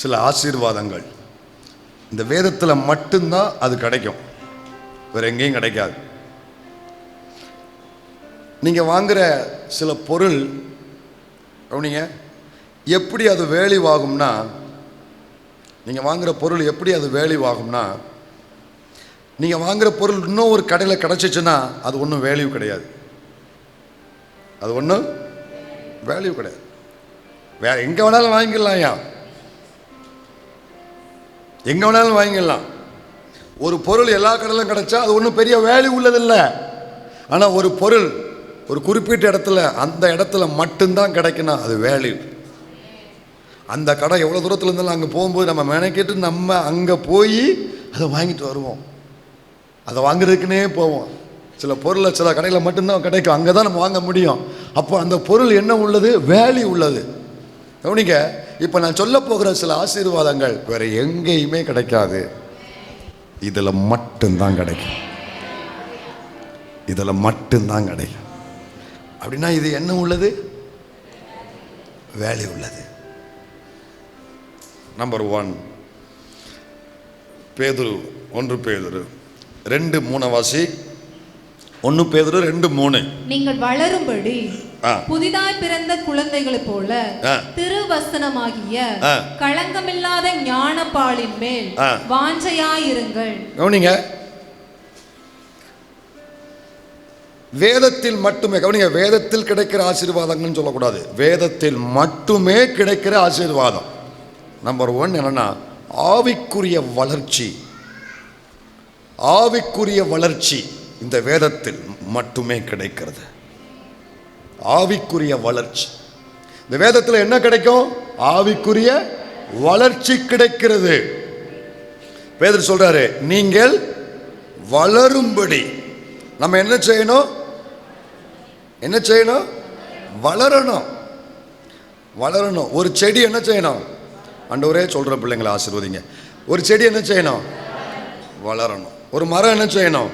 சில ஆசீர்வாதங்கள், இந்த வேதத்தில் மட்டும்தான் அது கிடைக்கும், வேற எங்கேயும் கிடைக்காது. நீங்கள் வாங்குகிற சில பொருள் கவனிங்க, எப்படி அது வேல்யூவாகும்னா, நீங்கள் வாங்குகிற பொருள் எப்படி அது வேல்யூவாகும்னா, நீங்கள் வாங்குகிற பொருள் இன்னும் ஒரு கடையில் கிடச்சிச்சுன்னா அது ஒன்றும் வேல்யூ கிடையாது. அது ஒன்றும் வேல்யூ கிடையாது. வேற எங்கே வேணாலும் வாங்கிடலாம், எங்கே வேணாலும் வாங்கிடலாம். ஒரு பொருள் எல்லா கடையிலும் கிடைச்சா அது ஒன்றும் பெரிய வேல்யூ உள்ளதில்லை. ஆனால் ஒரு பொருள் ஒரு குறிப்பிட்ட இடத்துல, அந்த இடத்துல மட்டும்தான் கிடைக்கணும், அது வேல்யூ. அந்த கடை எவ்வளோ தூரத்தில் இருந்தாலும் அங்கே போகும்போது நம்ம மெனக்கிட்டு நம்ம அங்கே போய் அதை வாங்கிட்டு வருவோம். அதை வாங்குறதுக்குன்னே போவோம். சில பொருளை சில கடையில் மட்டும்தான் கிடைக்கும், அங்கே தான் நம்ம வாங்க முடியும். அப்போ அந்த பொருள் என்ன உள்ளது? வேல்யூ உள்ளது. கவனிங்க, இப்போ நான் சொல்ல போகிற சில ஆசீர்வாதங்கள் வேற எங்கேயுமே கிடைக்காது, இதில் மட்டும்தான் கிடைக்கும். இதில் மட்டும்தான் கிடைக்கும். அப்படின்னா இது என்ன உள்ளது? வேல்யூ உள்ளது. நம்பர் 1 பேதுரு 1 பேதுரு 2:3 வாசி. 1 பேதுரு 2:3. நீங்கள் வளரும்படி புதிதாய் பிறந்த குழந்தைகளைப் போல திருவசனமாகிய களங்கமில்லாத ஞானப்பாலின் மேல் வாஞ்சையாயிருங்கள். கவனிங்க, வேதத்தில் மட்டுமே, கவனிங்க, வேதத்தில் கிடைக்கிற ஆசீர்வாதங்கள்னு சொல்லக்கூடாது, வேதத்தில் மட்டுமே கிடைக்கிற ஆசீர்வாதம். நம்பர் 1 என்னன்னா ஆவிக்குரிய வளர்ச்சி. ஆவிக்குரிய வளர்ச்சி இந்த வேதத்தில் மட்டுமே கிடைக்கிறது. ஆவிக்குரிய வளர்ச்சி இந்த வேதத்தில் என்ன கிடைக்கும்? ஆவிக்குரிய வளர்ச்சி கிடைக்கிறது. பேதுரு சொல்றாரு, நீங்கள் வளரும்படி நம்ம என்ன செய்யணும்? என்ன செய்யணும்? வளரணும். வளரணும். ஒரு செடி என்ன செய்யணும்? ஆண்டவரே சொல்ற பிள்ளைங்களை ஆசீர்வதிங்க. ஒரு செடி என்ன செய்யணும்? வளரணும். ஒரு மரம் என்ன செய்யணும்?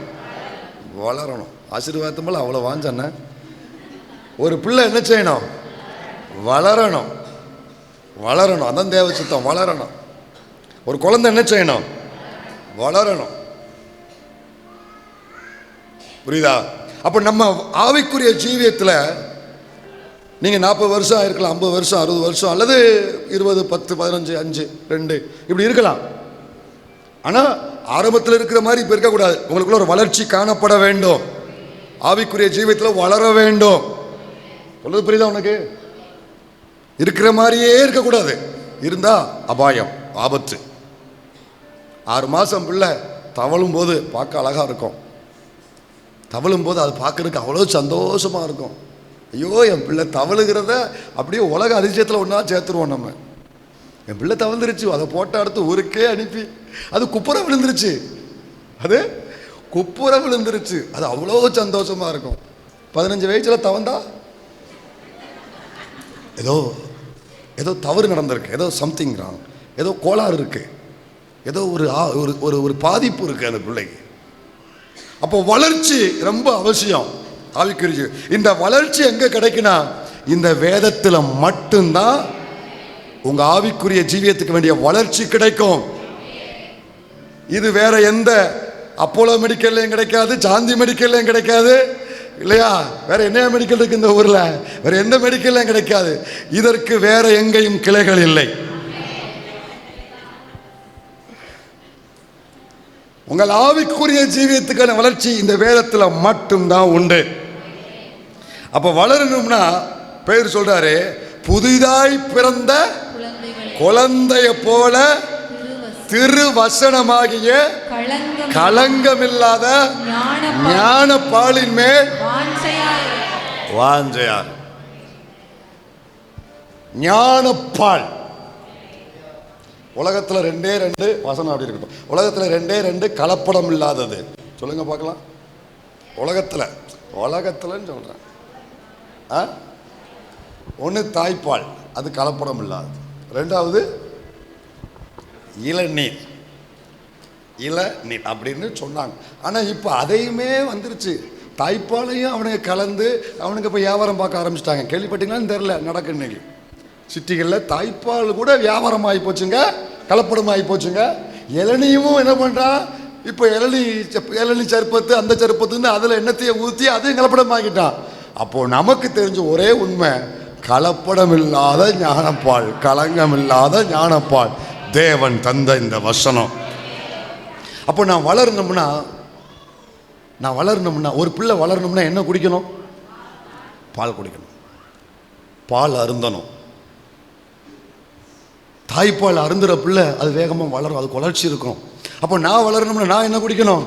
வளரணும். ஆசீர்வாதத்து மேல அவ்வளோ வாஞ்சண்ண. ஒரு பிள்ளை என்ன செய்யணும்? வளரணும். வளரணும். அதான் தேவ சித்தம், வளரணும். ஒரு குழந்தை என்ன செய்யணும்? வளரணும். புரியுதா? அப்போ நம்ம ஆவிக்குரிய ஜீவியத்தில் நீங்கள் 40 வருஷம் இருக்கலாம், 50 வருஷம், 60 வருஷம், அல்லது 20, 10, 15, 5, 2 இப்படி இருக்கலாம். ஆனால் ஆரம்பத்தில் இருக்கிற மாதிரி இப்போ இருக்கக்கூடாது. உங்களுக்குள்ள ஒரு வளர்ச்சி காணப்பட வேண்டும். ஆவிக்குரிய ஜீவியத்தில் வளர வேண்டும். சொல்றது புரியுதா உனக்கு? இருக்கிற மாதிரியே இருக்கக்கூடாது. இருந்தா அபாயம், ஆபத்து. 6 மாதம் பிள்ளை தவழும் போது பார்க்க அழகாக இருக்கும். தவழும் போது அது பார்க்கறதுக்கு அவ்வளோ சந்தோஷமாக இருக்கும். ஐயோ, என் பிள்ளை தவழுகிறத அப்படியே உலக அதிசயத்தில் ஒன்றா சேர்த்துருவோம் நம்ம. என் பிள்ளை தவழ்ந்துருச்சு, அதை போட்டோ எடுத்து ஊருக்கே அனுப்பி, அது குப்புற விழுந்துருச்சு, அது குப்புற விழுந்துருச்சு, அது அவ்வளோ சந்தோஷமாக இருக்கும். 15 வயசில் தவந்தா ஏதோ ஏதோ தவறு நடந்திருக்கு, ஏதோ சம்திங் ராங், ஏதோ கோளாறு இருக்கு, ஏதோ ஒரு பாதிப்பு இருக்கு அந்த பிள்ளைக்கு. அப்போ வளர்ச்சி ரொம்ப அவசியம். ஆவிக்குரிய இந்த வளர்ச்சி எங்க கிடைக்குன்னா இந்த வேதத்தில் மட்டும்தான் உங்க ஆவிக்குரிய ஜீவியத்துக்கு வேண்டிய வளர்ச்சி கிடைக்கும். இது வேற எந்த அப்போலோ மெடிக்கல்லையும் கிடைக்காது, சாந்தி மெடிக்கல்லையும் கிடைக்காது, இல்லையா? வேற என்ன மெடிக்கல் இருக்கு இந்த ஊர்ல? வேற எந்த மெடிக்கல்லையும் கிடைக்காது. இதற்கு வேற எங்கேயும் கிளைகள் இல்லை. உங்கள் ஆவிக்குரிய ஜீவியத்துக்கான வளர்ச்சி இந்த வேதத்தில் மட்டும்தான் உண்டு. அப்ப வளரணும்னா பேர் சொல்றாரு, புதிதாய் பிறந்த குழந்தைய போல திருவசனமாகிய களங்கமில்லாத ஞான பாலின் மேல் வாஞ்சையார். ஞானப்பால். உலகத்துல 2 வசனம் அப்படி இருக்கட்டும். உலகத்துல 2 கலப்படம் இல்லாதது. சொல்லுங்க பார்க்கலாம். உலகத்துலன்னு சொல்றேன். 1 தாய்ப்பால், அது கலப்படம் இல்லாதது. 2வது இளநீர் அப்படின்னு சொன்னாங்க. ஆனால் இப்போ அதையுமே வந்துருச்சு. தாய்ப்பாலையும் அவனுக்கு கலந்து அவனுக்கு இப்போ வியாபாரம் பார்க்க ஆரம்பிச்சிட்டாங்க. கேள்விப்பட்டீங்களான்னு தெரில, நடக்கு இன்னைக்கு சிட்டிகளில் தாய்ப்பால் கூட வியாபாரம் ஆகி போச்சுங்க, கலப்படம் ஆகி போச்சுங்க. இளநியும் என்ன பண்ணுறான் இப்போ? இளநீ சருப்பத்து, அந்த சருப்பத்துன்னு அதில் எண்ணத்தையை ஊற்றி அதையும் கலப்படம் ஆகிட்டான். அப்போது நமக்கு தெரிஞ்ச ஒரே உண்மை, கலப்படம் இல்லாத ஞானப்பால், களங்கம் இல்லாத ஞானப்பால் தேவன் தந்த இந்த வசனம். அப்போ நான் வளரணும்னா ஒரு பிள்ளை வளரணும்னா என்ன குடிக்கணும்? பால் குடிக்கணும், பால் அருந்தணும். தாய்ப்பால் அருந்துற பிள்ளை அது வேகமாக வளரும், அதுக்கு வளர்ச்சி இருக்கும். அப்போ நான் வளரணும்னா நான் என்ன குடிக்கணும்?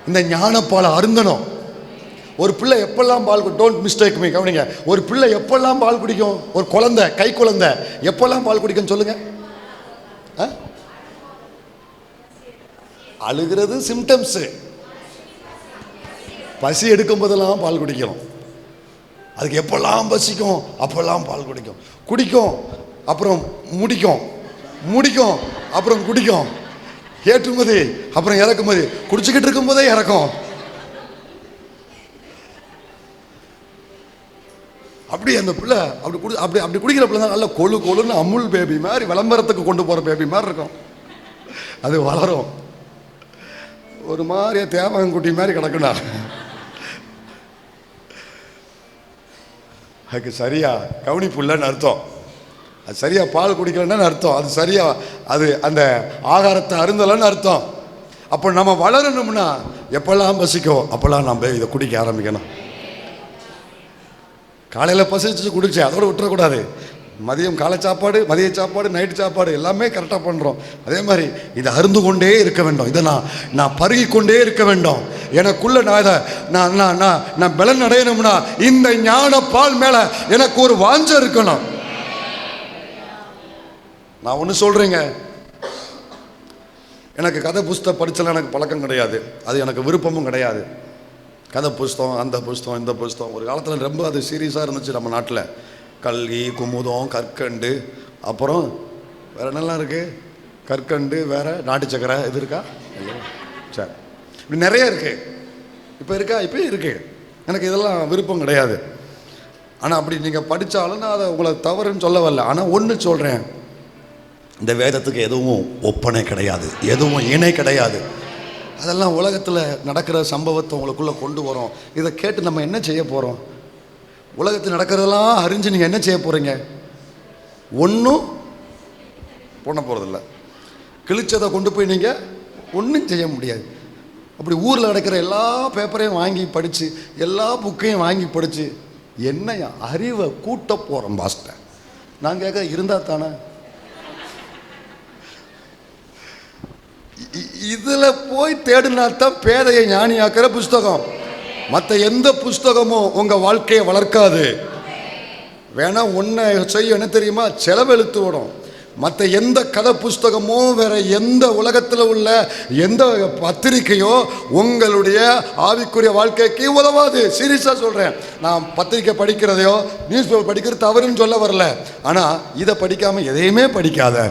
இந்த ஞானப்பாலை அருந்தணும். ஒரு பிள்ளை எப்பெல்லாம் பால், டோன்ட் மிஸ்டேக் மீ, கவனிங்க. ஒரு பிள்ளை எப்பெல்லாம் பால் குடிக்கும்? ஒரு குழந்தை, கை குழந்தை எப்பெல்லாம் பால் குடிக்கும் சொல்லுங்க? அழுகிறது சிம்டம்ஸ். பசி எடுக்கும் போதெல்லாம் பால் குடிக்கணும். அதுக்கு எப்பெல்லாம் பசிக்கும் அப்பெல்லாம் பால் குடிக்கும். குடிக்கும் அப்புறம் முடிக்கும், முடிக்கும் அப்புறம் குடிக்கும். ஏற்றுமதி அப்புறம் இறக்குமதி. குடிச்சுக்கிட்டு இருக்கும் போதே இறக்கும். அப்படி அந்த பிள்ளை அப்படி குடிக்கிற பிள்ளை தான் நல்ல கொழுன்னு அமுல் பேபி மாதிரி, விளம்பரத்துக்கு கொண்டு போகிற பேபி மாதிரி இருக்கும். அது வளரும் ஒரு மாதிரியே தேவங்குட்டி மாதிரி கிடக்குண்ணா. அதுக்கு சரியா கவனிப்பு இல்லைன்னு அர்த்தம். அது சரியா பால் குடிக்கலன்னு அர்த்தம். அது சரியா அது அந்த ஆகாரத்தை அருந்தலைன்னு அர்த்தம். அப்போ நம்ம வளரணும்னா எப்பெல்லாம் பசிக்கும் அப்பெல்லாம் நம்ம இதை குடிக்க ஆரம்பிக்கணும். காலையில் பசிச்சு குடிச்சு அதோடு விட்டுறக்கூடாது. மதியம் காலை சாப்பாடு, மதிய சாப்பாடு, நைட்டு சாப்பாடு எல்லாமே கரெக்டாக பண்ணுறோம். அதே மாதிரி இதை அருந்து கொண்டே இருக்க வேண்டும். இதை நான் பருகி கொண்டே இருக்க வேண்டும். எனக்குள்ள நான் இதை நான் பலன் அடையணும்னா இந்த ஞான பால் மேலே எனக்கு ஒரு வாஞ்சை இருக்கணும். நான் ஒன்று சொல்கிறேங்க, எனக்கு கதை புஸ்தகம் படிச்சலாம் எனக்கு பழக்கம் கிடையாது. அது எனக்கு விருப்பமும் கிடையாது. கதை புஸ்தகம், அந்த புஸ்தகம், இந்த புஸ்தகம். ஒரு காலத்தில் ரொம்ப அது சீரியஸாக இருந்துச்சு நம்ம நாட்டில். கல்கி, குமுதம், கற்கண்டு, அப்புறம் வேறு என்னெல்லாம் இருக்குது? கற்கண்டு, வேறு நாட்டு சக்கரை இது இருக்கா? சரி, இப்படி நிறைய இருக்குது. இப்போ இருக்கா? இப்போயும் இருக்குது. எனக்கு இதெல்லாம் விருப்பம் கிடையாது. ஆனால் அப்படி நீங்கள் படித்தாலும் நான் அதை உங்களை தவறுன்னு சொல்ல வரல. ஆனால் ஒன்று சொல்கிறேன், இந்த வேதத்துக்கு எதுவும் ஒப்பனை கிடையாது, எதுவும் இணை கிடையாது. அதெல்லாம் உலகத்தில் நடக்கிற சம்பவத்தை உங்களுக்குள்ளே கொண்டு வரோம். இதை கேட்டு நம்ம என்ன செய்ய போகிறோம்? உலகத்தில் நடக்கிறதெல்லாம் அறிஞ்சு நீங்கள் என்ன செய்ய போகிறீங்க? ஒன்றும் பண்ண போகிறதில்ல. கிழிச்சதை கொண்டு போய் நீங்கள் ஒன்றும் செய்ய முடியாது. அப்படி ஊரில் நடக்கிற எல்லா பேப்பரையும் வாங்கி படித்து, எல்லா புக்கையும் வாங்கி படித்து என்ன அறிவை கூட்ட போகிறோம் பாஸ்டர்? நான் கேட்க இருந்தால் தானே. இதில் போய் தேடினால்தான் பேதையை ஞானியாக்கிற புஸ்தகம். மற்ற எந்த புஸ்தகமும் உங்கள் வாழ்க்கையை வளர்க்காது. வேணா ஒன்றை செய்ய என்ன தெரியுமா? செலவெழுத்து விடும். மற்ற எந்த கதை புஸ்தகமோ வேற எந்த உலகத்தில் உள்ள எந்த பத்திரிக்கையோ உங்களுடைய ஆவிக்குரிய வாழ்க்கைக்கு உதவாது. சீரியஸாக சொல்கிறேன். நான் பத்திரிக்கை படிக்கிறதையோ நியூஸ் பேப்பர் படிக்கிறது தவறுன்னு சொல்ல வரல. ஆனால் இதை படிக்காமல் எதையுமே படிக்காத.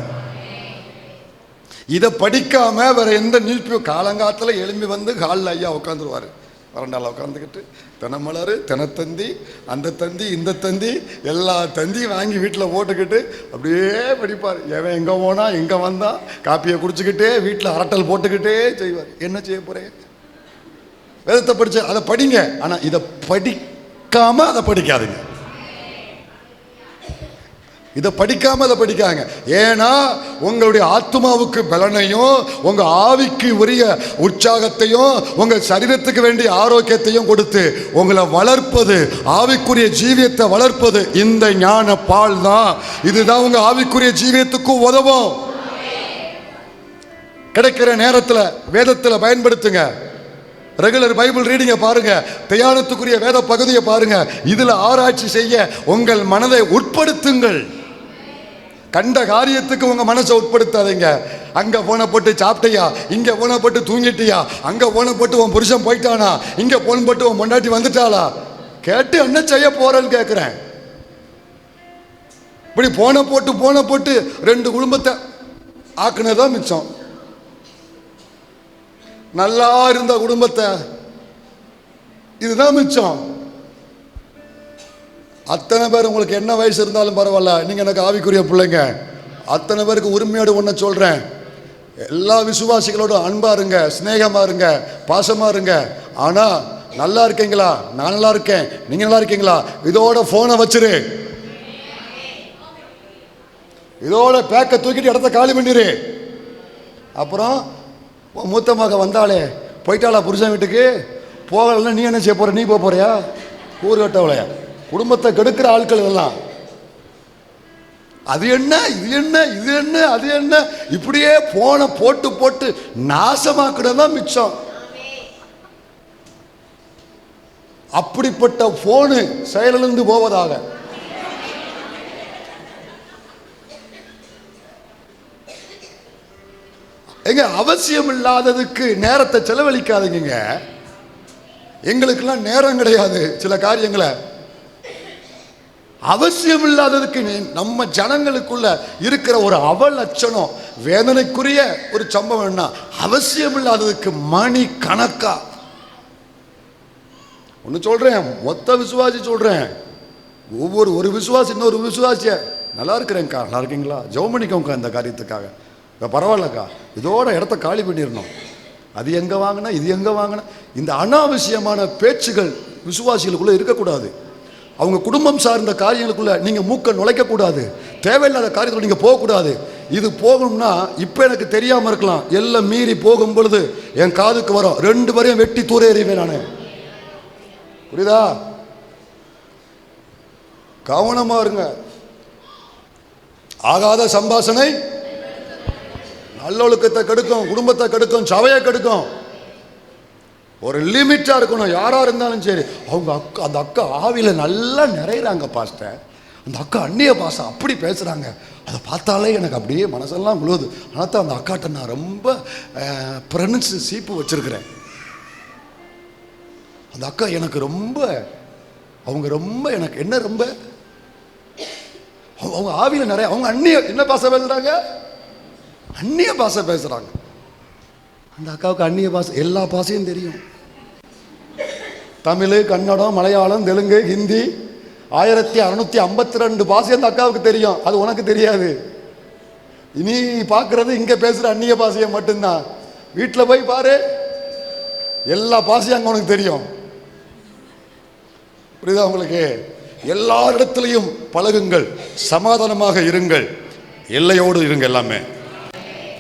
இதை படிக்காம வேற எந்த நியூஸ் பேப்பர் காலங்காலத்தில் எழும்பி வந்து ஹாலில் ஐயா உட்காந்துருவார். வறண்டாவில் உட்காந்துக்கிட்டு தினமலர், தினத்தந்தி, அந்த தந்தி, இந்த தந்தி, எல்லா தந்தியும் வாங்கி வீட்டில் போட்டுக்கிட்டு அப்படியே படிப்பார். எவன் எங்கே போனால் எங்கே வந்தான் காப்பியை குடிச்சுக்கிட்டே வீட்டில் அரட்டல் போட்டுக்கிட்டே செய்வார். என்ன செய்ய போகிறேன்? வேதத்தை படித்து அதை படிங்க. ஆனால் இதை படிக்காமல் அதை படிக்காதுங்க. இதை படிக்காம அதை படிக்காங்க. ஏன்னா உங்களுடைய ஆத்மாவுக்கு பலனையும் உங்க ஆவிக்கு உரிய உற்சாகத்தையும் உங்க சரீரத்துக்கு வேண்டிய ஆரோக்கியத்தையும் கொடுத்து உங்களை வளர்ப்பது, ஆவிக்குரிய ஜீவியத்தை வளர்ப்பது இந்த ஞான பால் தான். இதுதான் உங்க ஆவிக்குரிய ஜீவியத்துக்கு உதவும். கிடைக்கிற நேரத்தில் வேதத்தில் பயன்படுத்துங்க. ரெகுலர் பைபிள் ரீடிங்கை பாருங்க, தியானத்துக்குரிய வேத பகுதியை பாருங்க. இதில் ஆராய்ச்சி செய்ய உங்கள் மனதை உட்படுத்துங்கள். கண்ட காரியத்துக்கு உங்க மனசை உட்படுத்தாதீங்க. அங்க போன போட்டு சாப்பிட்டியா, இங்க போன போட்டு தூங்கிட்டியா, அங்க போன போட்டு உன் புருஷன் போயிட்டானா, இங்க போன போட்டு உன் பொண்டாட்டி வந்துட்டாளா, கேட்டு என்ன செய்ய போறேன்னு கேட்கிறேன். இப்படி போன போட்டு 2 குடும்பத்தை ஆக்குனதான் மிச்சம். நல்லா இருந்த குடும்பத்தை இதுதான் மிச்சம். அத்தனை பேர் உங்களுக்கு என்ன வயசு இருந்தாலும் பரவாயில்ல, நீங்கள் எனக்கு ஆவிக்குரிய பிள்ளைங்க. அத்தனை பேருக்கு உரிமையோடு ஒன்று சொல்கிறேன், எல்லா விசுவாசிகளோட அன்பாக இருங்க, ஸ்நேகமாக இருங்க, பாசமாக இருங்க. ஆனால் நல்லா இருக்கீங்களா? நான் நல்லா இருக்கேன், நீங்கள் நல்லா இருக்கீங்களா? இதோட ஃபோனை வச்சிரு, இதோட பேக்கை தூக்கிட்டு இடத்த காலி பண்ணிடு. அப்புறம் மூத்த மக வந்தாலே போயிட்டாளா புருஷன் வீட்டுக்கு? போகலன்னா நீ என்ன செய்ய போகிற? நீ போக போறியா? ஊர் கட்டவளையா? குடும்பத்தை கெடுக்கிற ஆட்கள் இதெல்லாம். அது என்ன, இது என்ன, இது என்ன, அது என்ன, இப்படியே போன போட்டு நாசமாக்குறதான் மிச்சம். அப்படிப்பட்ட போனு செயலிழந்து போவதாக. எங்க அவசியம் இல்லாததுக்கு நேரத்தை செலவழிக்காதீங்க. எங்களுக்கெல்லாம் நேரம் கிடையாது சில காரியங்களை. அவசியம் இல்லாததுக்கு நம்ம ஜனங்களுக்குள்ள இருக்கிற ஒரு அவலட்சணம், வேதனைக்குரிய ஒரு சம்பவம் என்ன, அவசியம் இல்லாததுக்கு மணி கணக்கா. ஒன்று சொல்றேன், மொத்த விசுவாசி சொல்றேன், ஒரு விசுவாசி இன்னொரு விசுவாசிய நல்லா இருக்கிறேன்க்கா, நல்லா இருக்கீங்களா, ஜெபம் பண்ணிக்கோங்க இந்த காரியத்துக்காக, இப்போ பரவாயில்லக்கா, இதோட இடத்த காலி பண்ணிடணும், அது எங்கே வாங்கினா இது எங்கே வாங்கினா, இந்த அனாவசியமான பேச்சுகள் விசுவாசிகளுக்குள்ளே இருக்கக்கூடாது. அவங்க குடும்பம் சார்ந்த காரியங்களுக்குள்ள நீங்கள் மூக்க நுழைக்கக்கூடாது. தேவையில்லாத காரியத்துக்குள்ள நீங்கள் போகக்கூடாது. இது போகணும்னா இப்போ எனக்கு தெரியாமல் இருக்கலாம், எல்லாம் மீறி போகும் பொழுது என் காதுக்கு வரும், 2 பேரையும் வெட்டி தூர எறிவேன் நான். புரியுதா? கவனமா இருங்க. ஆகாத சம்பாஷணை நல்லொழுக்கத்தை கெடுக்கும், குடும்பத்தை கெடுக்கும், சபையை கெடுக்கும். ஒரு லிமிட்டா இருக்கணும். யாரா இருந்தாலும் சரி. அவங்க அக்கா, அந்த அக்கா ஆவியில நல்லா நிறையிறாங்க பாஸ்டர், அந்த அக்கா அந்நிய பாசை அப்படி பேசுறாங்க, அதை பார்த்தாலே எனக்கு அப்படியே மனசெல்லாம் முழுவது. ஆனால் தான் அந்த அக்காட்ட நான் ரொம்ப பிரன்ஸ் சீப்பு வச்சிருக்கிறேன். அந்த அக்கா எனக்கு ரொம்ப, அவங்க ரொம்ப எனக்கு என்ன ரொம்ப, அவங்க ஆவியில நிறைய, அவங்க அந்நிய என்ன பாசை பேசுறாங்க, அந்நிய பாசை பேசுறாங்க. அந்த அக்காவுக்கு அந்நிய பாசை எல்லா பாசையும் தெரியும். தமிழ், கன்னடம், மலையாளம், தெலுங்கு, ஹிந்தி 1652 பாசை அந்த அக்காவுக்கு தெரியும். அது உனக்கு தெரியாது. இனி பார்க்கறது இங்க பேசுற அந்நிய பாசையை மட்டும்தான். வீட்டில் போய் பாரு, எல்லா பாசையும் அங்க உனக்கு தெரியும். புரியுதா உங்களுக்கு? எல்லா இடத்துலையும் பழகுங்கள், சமாதானமாக இருங்கள், எல்லையோடு இருங்க, எல்லாமே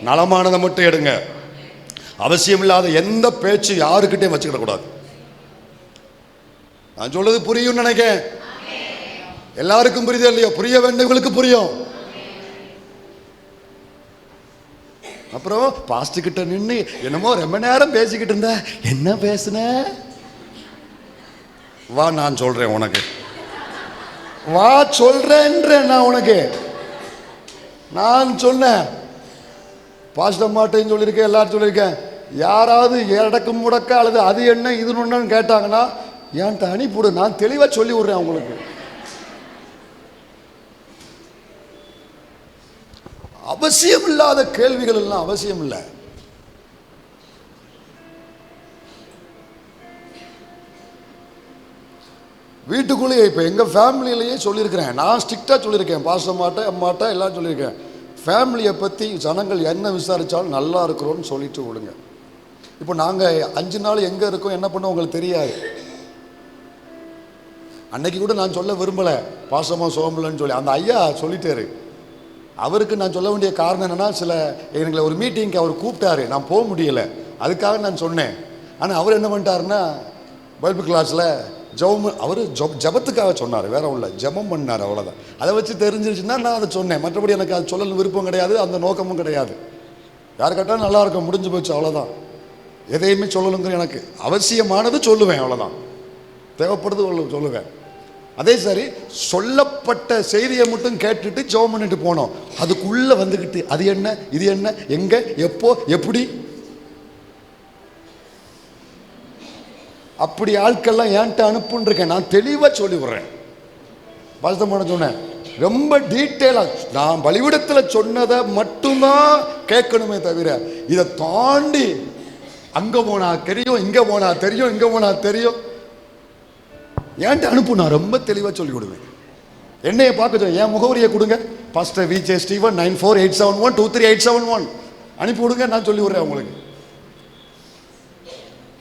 நலமானதை மட்டும் எடுங்க. அவசியம் இல்லாத எந்த பேச்சு யாருக்கிட்டையும் வச்சுக்கிட கூடாது. நான் சொல்றது புரியும் நினைக்கிறேன். எல்லாருக்கும் புரியுதா இல்லையோ? புரிய வேண்டியவங்களுக்கு புரியும். அப்புறம் பாஸ்டர் கிட்ட நின்று என்னமோ ரொம்ப நேரம் பேசிக்கிட்டு இருந்த, என்ன பேசுன, வா நான் சொல்றேன் உனக்கு, வா சொல்றேன்றேன் நான் உனக்கு. நான் சொன்னேன், பாஸ்டர் மாட்டையும் சொல்லியிருக்கேன், எல்லாரும் சொல்லியிருக்கேன். யாராவது இடக்கு முடக்க அல்லது அது என்ன இது ஒன்றுன்னு கேட்டாங்கன்னா ஏன்ட்ட அனுப்பிவிடு, நான் தெளிவாக சொல்லி விடுறேன் அவங்களுக்கு. அவசியம் இல்லாத கேள்விகள் எல்லாம் அவசியம் இல்லை. வீட்டுக்குள்ளேயே இப்போ எங்கள் ஃபேமிலியிலேயே சொல்லியிருக்கிறேன், நான் ஸ்ட்ரிக்டாக சொல்லியிருக்கேன், பாஸ்டர் மாட்டேன், அம்மாட்ட எல்லாம் சொல்லியிருக்கேன். ஃபேமிலியை பற்றி ஜனங்கள் என்ன விசாரித்தாலும் நல்லா இருக்கிறோன்னு சொல்லிட்டு விடுங்க. இப்போ நாங்கள் 5 நாள் எங்கே இருக்கோம் என்ன பண்ணோம் உங்களுக்கு தெரியாது. அன்னைக்கு கூட நான் சொல்ல விரும்பலை, பாசமாக சோம்பலன்னு சொல்லி அந்த ஐயா சொல்லிட்டாரு. அவருக்கு நான் சொல்ல வேண்டிய காரணம் என்னென்னா, எங்களை ஒரு மீட்டிங்க்கு அவர் கூப்பிட்டாரு, நான் போக முடியலை, அதுக்காக நான் சொன்னேன். ஆனால் அவர் என்ன பண்ணிட்டாருன்னா, பைபிள் கிளாஸில் அவர் ஜபத்துக்காக சொன்னார், வேற உள்ள ஜபம் பண்ணார், அவ்வளோதான். அதை வச்சு தெரிஞ்சிருச்சுன்னா நான் அதை சொன்னேன். மற்றபடி எனக்கு அது சொல்ல விருப்பம் கிடையாது, அந்த நோக்கமும் கிடையாது. யார் கேட்டாலும் நல்லா இருக்கும், முடிஞ்சு போச்சு, அவ்வளோதான். எதையுமே சொல்லணுங்கிற எனக்கு அவசியமானது சொல்லுவேன், அவ்வளோதான். தேவைப்படுது சொல்லுவேன். அதே சரி, சொல்லப்பட்ட செய்தியை மட்டும் கேட்டுட்டு ஜெபம் பண்ணிட்டு போனோம். அதுக்குள்ளே வந்துக்கிட்டு அது என்ன இது என்ன எங்கே எப்போ எப்படி, அப்படி ஆட்கள்லாம் ஏன்ட்ட அனுப்புன்றிருக்கேன். நான் தெளிவாக சொல்லி விடுறேன். பாஸ்டர் பண்ண சொன்னேன், ரொம்ப டீட்டெயிலாக நான் பலிவிடத்தில் சொன்னதை மட்டும்தான் கேட்கணுமே தவிர இதை தாண்டி அங்கே போனா தெரியும், இங்கே போனா தெரியும், இங்கே போனா தெரியும், ஏன்ட்ட அனுப்பு. நான் ரொம்ப தெளிவாக சொல்லி விடுவேன். என்னையை பார்க்க சொல்ல, என் முகவரியை கொடுங்க, பாஸ்டர் விஜே ஸ்டீவன் 9487123871 அனுப்பி விடுங்க, நான் சொல்லி விடுறேன் உங்களுக்கு.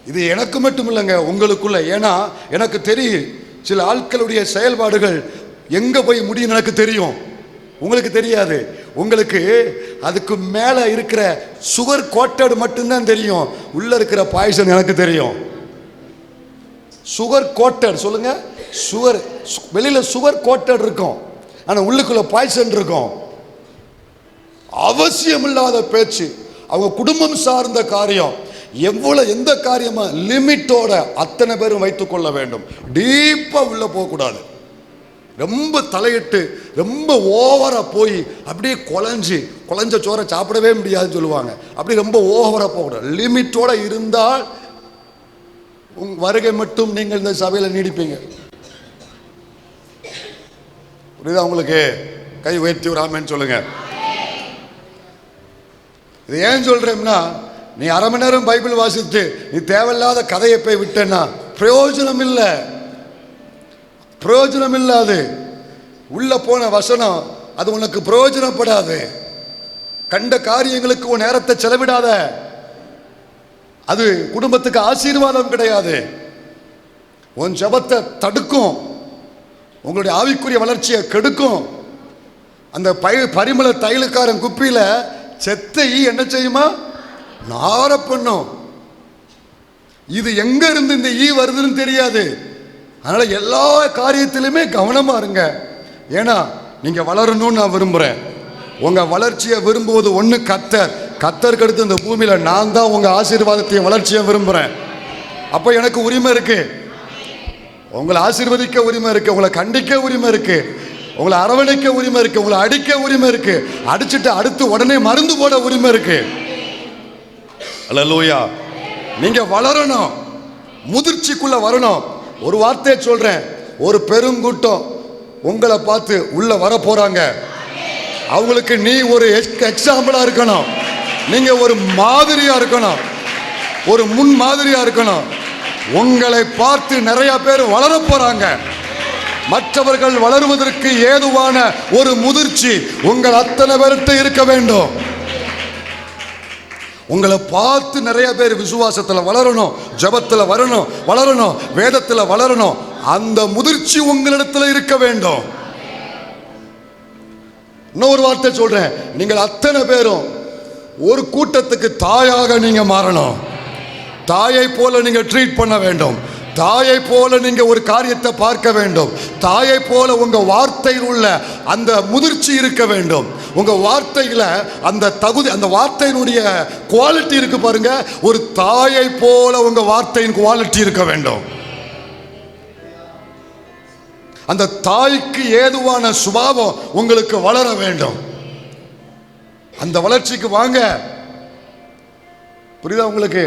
இது எனக்கு மட்டும் இல்லைங்க, உங்களுக்குள்ள. ஏன்னா எனக்கு தெரியும் சில ஆட்களுடைய செயல்பாடுகள் எங்க போய் முடியும் எனக்கு தெரியும், உங்களுக்கு தெரியாது. உங்களுக்கு அதுக்கு மேல இருக்கிற சுகர் கோட்டட் மட்டும்தான் தெரியும், உள்ள இருக்கிற பாய்சன் எனக்கு தெரியும். சுகர் கோட்டட் சொல்லுங்க, சுகர் வெளியில சுகர் கோட்டட் இருக்கும், ஆனா உள்ளுக்குள்ள பாய்சன் இருக்கும். அவசியம் இல்லாத பேச்சு, அவங்க குடும்பம் சார்ந்த காரியம், எவ்வளவு எந்த காரியமா லிமிட்டோட அத்தனை பேரும் வைத்துக் கொள்ள வேண்டும். டீப்பா உள்ள போக கூடாது. ரொம்ப தலையிட்டு ரொம்ப ஓவரா போய் அப்படியே குழஞ்ச சோறை சாப்பிடவே முடியாதுன்னு சொல்லுவாங்க. அப்படி ரொம்ப ஓவரா போக கூடாது. லிமிட்டோட இருந்தால் வருகை மட்டும் நீங்கள் இந்த சபையில நீடிப்பீங்க. புரியுதா உங்களுக்கு? கை உயர்த்தி ஒரு ஆமென் சொல்லுங்க. இது ஏன் சொல்றேன்னா, நீ அரை மணி நேரம் பைபிள் வாசித்து நீ தேவையில்லாத கதையை போய் விட்டேன்னா பிரயோஜனம் இல்லை, பிரயோஜனம் இல்லாது. உள்ள போன வசனம் அது உனக்கு பிரயோஜனப்படாது. கண்ட காரியங்களுக்கு உன் நேரத்தை செலவிடாத. அது குடும்பத்துக்கு ஆசீர்வாதம் கிடையாது. உன் ஜெபத்தை தடுக்கும், உங்களுடைய ஆவிக்குரிய வளர்ச்சியை கெடுக்கும். அந்த பரிமள தைலக்காரன் குப்பியில செத்த ஈ என்ன செய்யுமா? நார பண்ணும். இது எங்க இருந்து இந்த ஈ வருதுன்னு தெரியாது. அதனால எல்லா காரியத்திலுமே கவனமா இருங்க. ஏன்னா நீங்க வளரணும்னு நான் விரும்புறேன். உங்க வளர்ச்சியை விரும்புவது ஒண்ணு கத்தருக்கு அடுத்து இந்த பூமியில நான் தான் உங்க ஆசீர்வாதத்தையும் வளர்ச்சியை விரும்புறேன். அப்ப எனக்கு உரிமை இருக்கு, உங்களை ஆசீர்வதிக்க உரிமை இருக்கு, உங்களை கண்டிக்க உரிமை இருக்கு, உங்களை அரவணைக்க உரிமை இருக்கு, உங்களை அடிக்க உரிமை இருக்கு, அடிச்சுட்டு அடுத்து உடனே மருந்து போட உரிமை இருக்கு. அல்லேலூயா. நீங்க வளரணும், முதிர்ச்சிக்குள்ள வரணும். ஒரு வார்த்தையை சொல்றேன், ஒரு பெருங்கூட்டம் உங்களை பார்த்து உள்ள வர போறாங்க. அவங்களுக்கு நீ ஒரு எக்ஸாம்பிளா இருக்கணும், நீங்க ஒரு மாதிரியா இருக்கணும், ஒரு முன் மாதிரியா இருக்கணும். உங்களை பார்த்து நிறைய பேர் வளர போறாங்க. மற்றவர்கள் வளருவதற்கு ஏதுவான ஒரு முதிர்ச்சி உங்கள் அத்தனை பேர்கிட்ட இருக்க வேண்டும். உங்களை பார்த்து நிறைய பேர் விசுவாசத்தில் வளரணும், ஜெபத்தில் வளரணும், வேதத்தில் வளரணும். அந்த முதிர்ச்சி உங்களிடத்தில் இருக்க வேண்டும். இன்னொரு வார்த்தை சொல்றேன், நீங்கள் அத்தனை பேரும் ஒரு கூட்டத்துக்கு தாயாக நீங்க மாறணும். தாயை போல நீங்க ட்ரீட் பண்ண வேண்டும். தாயை போல நீங்க ஒரு காரியத்தை பார்க்க வேண்டும். தாயை போல உங்க வார்த்தையில் உள்ள அந்த முதிர்ச்சி இருக்க வேண்டும். உங்க வார்த்தையில அந்த தகுதி, அந்த வார்த்தையினுடைய குவாலிட்டி இருக்கு பாருங்க. ஒரு தாயை போல உங்க வார்த்தையின் குவாலிட்டி இருக்க வேண்டும். அந்த தாய்க்கு ஏதுவான சுபாவம் உங்களுக்கு வளர வேண்டும். அந்த வளர்ச்சிக்கு வாங்க. புரியுதா உங்களுக்கு?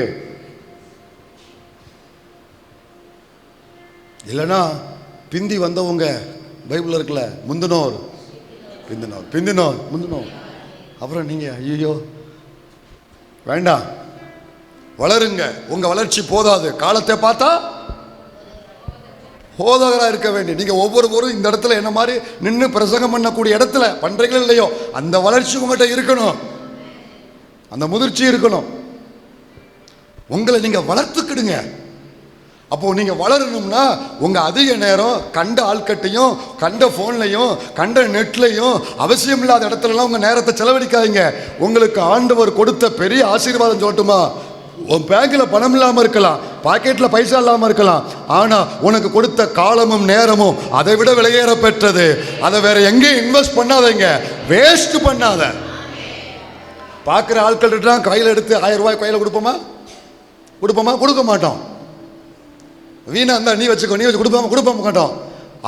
இல்லைன்னா பிந்தி வந்தவங்க பைபிள் இருக்குல்ல, முந்தினோர் அப்புறம் நீங்க ஐயோ வேண்டாம். வளருங்க. உங்க வளர்ச்சி போதாது. காலத்தை பார்த்தா போதகராக இருக்க வேண்டிய நீங்க ஒவ்வொருவரும் இந்த இடத்துல என்ன மாதிரி நின்று பிரசங்கம் பண்ணக்கூடிய இடத்துல பண்றீங்களோ இல்லையோ, அந்த வளர்ச்சி உங்கள்கிட்ட இருக்கணும், அந்த முதிர்ச்சி இருக்கணும். உங்களை நீங்க வளர்த்துக்கிடுங்க. அப்போ நீங்க வளரணும்னா உங்க அதிக நேரம் கண்ட ஆள்கிட்டையும் கண்ட போன்லையும் கண்ட நெட்லையும் அவசியம் இல்லாத இடத்துலலாம் உங்க நேரத்தை செலவழிக்காதீங்க. உங்களுக்கு ஆண்டவர் கொடுத்த பெரிய ஆசீர்வாதம் சொல்லட்டுமா? உன் பேங்க்ல பணம் இல்லாம இருக்கலாம், பாக்கெட்ல பைசா இல்லாம இருக்கலாம், ஆனா உனக்கு கொடுத்த காலமும் நேரமும் அதை விட விலையேற பெற்றது. அதை வேற எங்கேயும் இன்வெஸ்ட் பண்ணாதீங்க, வேஸ்ட் பண்ணாத. பார்க்குற ஆட்கள் கையில் எடுத்து 1000 ரூபாய் கையில் கொடுப்போமா? கொடுக்க மாட்டோம். வீணா இருந்தா நீ வச்சு கொடுப்ப மாட்டோம்.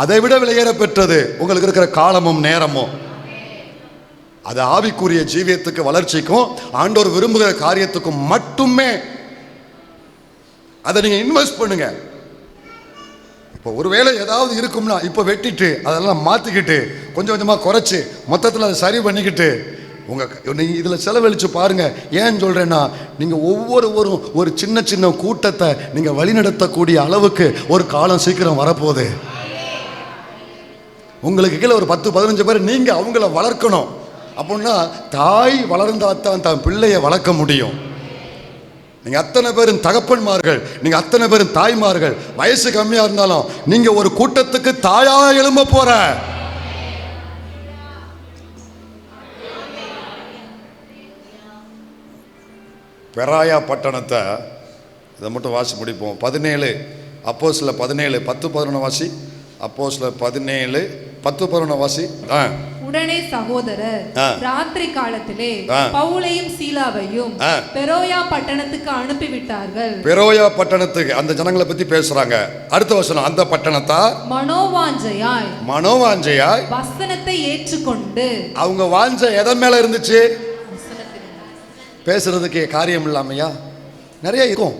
அதை விட விலையேற பெற்றது உங்களுக்கு இருக்கிற காலமும் நேரமும். அது ஆவிக்குரிய ஜீவியத்துக்கு வளர்ச்சிக்கும் ஆண்டவர் விரும்புகிற காரியத்துக்கும் மட்டுமே அதை நீங்க இன்வெஸ்ட் பண்ணுங்க. இப்போ ஒருவேளை ஏதாவது இருக்கும்னா இப்போ வெட்டிட்டு அதெல்லாம் மாத்திக்கிட்டு கொஞ்சம் கொஞ்சமா குறைச்சு மொத்தத்தில் அதை சரி பண்ணிக்கிட்டு நீங்க இதுல செலவழிச்சு பாருங்க. ஏன்னு சொல்றேன்னா, நீங்க ஒவ்வொருவரும் ஒரு சின்ன சின்ன கூட்டத்தை நீங்க வழிநடத்தக்கூடிய அளவுக்கு ஒரு காலம் சீக்கிரம் வரப்போகுது. உங்களுக்கு கீழே ஒரு 10-15 பேர் நீங்க அவங்கள வளர்க்கணும். அப்படின்னா தாய் வளர்ந்தாத்தான் தான் பிள்ளையை வளர்க்க முடியும். நீங்க அத்தனை பேரும் தகப்பன்மார்கள், நீங்க அத்தனை பேரும் தாய்மார்கள். வயசு கம்மியா இருந்தாலும் நீங்க ஒரு கூட்டத்துக்கு தாயா எழும்ப போற. பெராயா பட்டணத்தை இதை மட்டும் வாசி முடிப்போம். 17 அப்போஸ்தலர் 17 10-11 வாசி. அப்போஸ்தலர் 17 10-11 வாசி. உடனே சகோதரர் ராத்திரி காலத்திலே பவுலையும் சீலாவையும் பெரோயா பட்டணத்துக்கு அனுப்பிவிட்டார்கள். பெரோயா பட்டணத்துக்கு அந்த ஜனங்களை பத்தி பேசுறாங்க. அடுத்த வசனம், அந்த பட்டணத்தார் மனோவாஞ்சையாய் வசனத்தை ஏற்றுக்கொண்டு. அவங்க வாஞ்சை எதன் மேல இருந்துச்சு? பேசுறதுக்கு காரியம் இல்லாமையா? நிறைய இருக்கும்,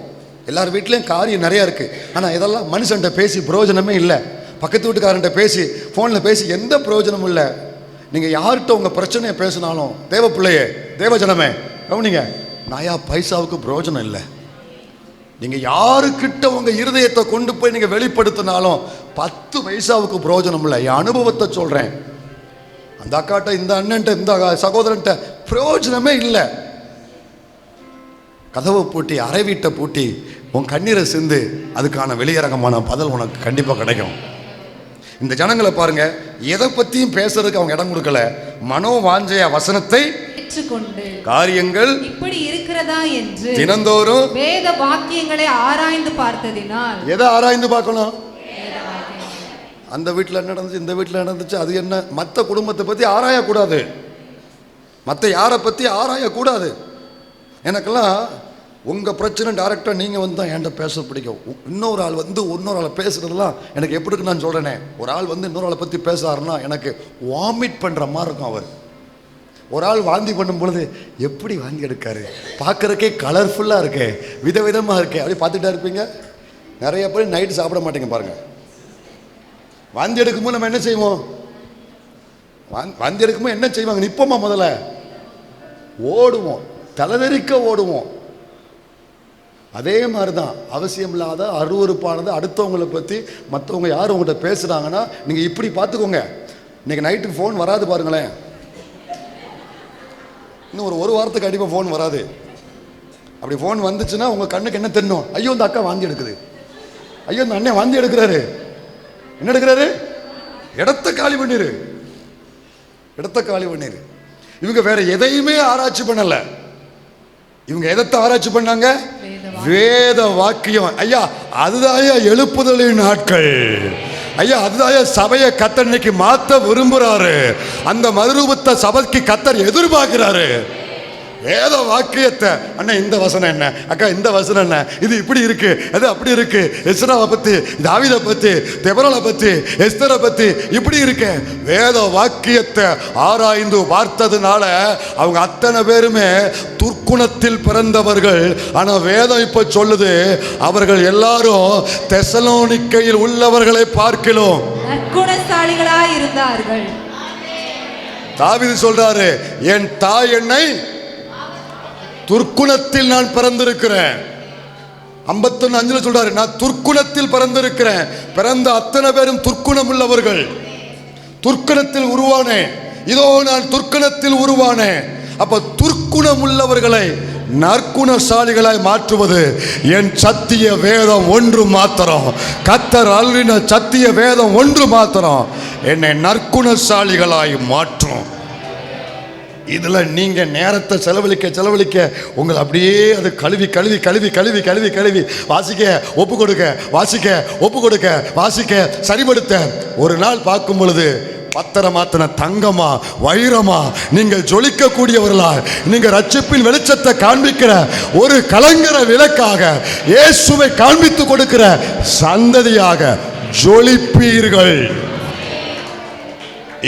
எல்லார் வீட்லயும் காரியம் நிறைய இருக்கு. ஆனா இதெல்லாம் மனுஷன்ட்ட பேசி பிரயோஜனமே இல்லை. பக்கத்து வீட்டுக்காரன்ட்ட பேசி ஃபோனில் பேசி எந்த பிரயோஜனமும் இல்லை. நீங்கள் யார்கிட்ட உங்கள் பிரச்சனையை பேசினாலும் தேவ பிள்ளையே, தேவஜனமே கவனிங்க, நயா பைசாவுக்கு பிரயோஜனம் இல்லை. நீங்கள் யாருக்கிட்ட உங்கள் இருதயத்தை கொண்டு போய் நீங்கள் வெளிப்படுத்தினாலும் 10 பைசாவுக்கு பிரயோஜனம் இல்லை. என் அனுபவத்தை சொல்கிறேன். அந்த அக்காட்ட, இந்த அண்ணன்ட்ட, இந்த சகோதரன்ட்ட பிரயோஜனமே இல்லை. கதவை பூட்டி, அறை வீட்டை பூட்டி உன் கண்ணீரை சிந்து, அதுக்கான வெளியரங்கமான பதில் உனக்கு கண்டிப்பாக கிடைக்கும். இந்த ஜனங்களை பாருங்க, எதை பற்றியும் பேசுறதுக்கு அவங்க இடம் கொடுக்கல. மனோ வாஞ்சைய வசனத்தை ஏற்றுக்கொண்டு காரியங்கள் இப்படி இருக்கிறதா என்று தினந்தோறும் வேத வாக்கியங்களை ஆராய்ந்து பார்த்ததினால். எதை ஆராய்ந்து பார்க்கணும்? அந்த வீட்டில் என்ன நடந்துச்சு, இந்த வீட்டில் நடந்துச்சு, அது என்ன. மற்ற குடும்பத்தை பற்றி ஆராயக்கூடாது, மற்ற யாரை பற்றி ஆராயக்கூடாது. எனக்கெல்லாம் உங்கள் பிரச்சனை டைரெக்டாக நீங்கள் வந்து தான் என்கிட்ட பேச பிடிக்கும். இன்னொரு ஆள் வந்து இன்னொரு ஆளை பேசுகிறதுலாம் எனக்கு எப்படி இருக்குன்னு நான் சொல்கிறேனே. ஒரு ஆள் வந்து இன்னொரு ஆளை பற்றி பேசுகிறாருன்னா எனக்கு வாமிட் பண்ணுற மாதிரி இருக்கும். அவர் ஒரு ஆள் வாந்தி பண்ணும் பொழுது எப்படி வாந்தி எடுக்காரு, பார்க்குறக்கே கலர்ஃபுல்லாக இருக்கே, விதவிதமாக இருக்கே, அப்படி பார்த்துட்டா இருப்பீங்க. நிறைய பேர் நைட்டு சாப்பிட மாட்டேங்க பாருங்கள். வாந்தி எடுக்கும்போது நம்ம என்ன செய்வோம்? வாந்தி எடுக்கும்போது என்ன செய்வாங்க? நிற்போமா? முதல்ல ஓடுவோம், தலைதெறிக்க ஓடுவோம். அதே மாதிரி தான் அவசியம் இல்லாத அருவருப்பானது அடுத்தவங்களை பற்றி மற்றவங்க யார் உங்கள்கிட்ட பேசுகிறாங்கன்னா நீங்கள் இப்படி பார்த்துக்கோங்க. இன்றைக்கி நைட்டுக்கு ஃபோன் வராது பாருங்களேன். இன்னும் ஒரு வாரத்துக்கு கண்டிப்பாக ஃபோன் வராது. அப்படி ஃபோன் வந்துச்சுன்னா உங்கள் கண்ணுக்கு என்ன தெரியணும்? ஐயோ இந்த அக்கா வாந்தி எடுக்குது, ஐயோ இந்த அண்ணன் வாந்தி எடுக்கிறாரு. என்ன எடுக்கிறாரு? இடத்த காலி பண்ணிரு, இடத்த காலி பண்ணிரு. இவங்க வேற எதையுமே ஆராய்ச்சி பண்ணல. இவங்க எதத்தை ஆராய்ச்சி பண்ணாங்க? வேத வாக்கியம். ஐயா அதுதான் எழுப்புதலின் நாட்கள். ஐயா அதுதான் சபையை கர்த்தர் இன்னைக்கு மாத்த விரும்புறாரு. அந்த மறுரூபத்தை சபைக்கு கர்த்தர் எதிர்பார்க்கிறாரு. வேத வாக்கியத்தை. அண்ணன் இந்த வசனம் என்ன, அக்கா இந்த வசனம் என்ன, இது இப்படி இருக்கு, அது அப்படி இருக்கு, எஸ்ராவை பத்தி, தாவீதை பத்தி, தெபராளை பத்தி, எஸ்தரை பத்தி இப்படி இருக்கு. வேத வாக்கியத்தை ஆராய்ந்து பார்த்ததுனால அவங்க அத்தனை பேருமே துர்க்குணத்தில் பிறந்தவர்கள். ஆனா வேதம் இப்ப சொல்லுது அவர்கள் எல்லாரும் தெசலோனிக்கையில் உள்ளவர்களை பார்க்கிறோம் நற்குணசாலிகளாய் இருந்தார்கள். தாவீது சொல்றாரு, என் தாய் என்னை துர்க்குணத்தில் நான் பிறந்திருக்கிறேன். 51:5 சொல்றாரு, நான் துர்க்குணத்தில் பிறந்திருக்கிறேன். பிறந்த அத்தனை பேரும் துர்க்குணம் உள்ளவர்கள். துர்க்குணத்தில் உருவானேன், இதோ நான் துர்க்குணத்தில் உருவானேன். அப்ப துர்க்குணம் உள்ளவர்களை நற்குணசாலிகளாய் மாற்றுவது என் சத்திய வேதம் ஒன்று மாத்திரம். கர்த்தர் அருளின சத்திய வேதம் ஒன்று மாத்திரம் என்னை நற்குணசாலிகளாய் மாற்றும். இதுல நீங்க நேரத்தை செலவழிக்க உங்களை அப்படியே அது கழுவி கழுவி கழுவி கழுவி கழுவி கழுவி வாசிக்க ஒப்பு கொடுக்க, வாசிக்க ஒப்பு கொடுக்க, வாசிக்க சரிபடுத்த ஒரு நாள் பார்க்கும் பொழுது பத்திரமாத்தின தங்கமா வைரமா நீங்கள் ஜொலிக்க கூடியவர்களா, நீங்க ரட்சிப்பின் வெளிச்சத்தை காண்பிக்கிற ஒரு கலங்கர விளக்காக இயேசுவை காண்பித்து கொடுக்கிற சந்ததியாக ஜொலிப்பீர்கள்.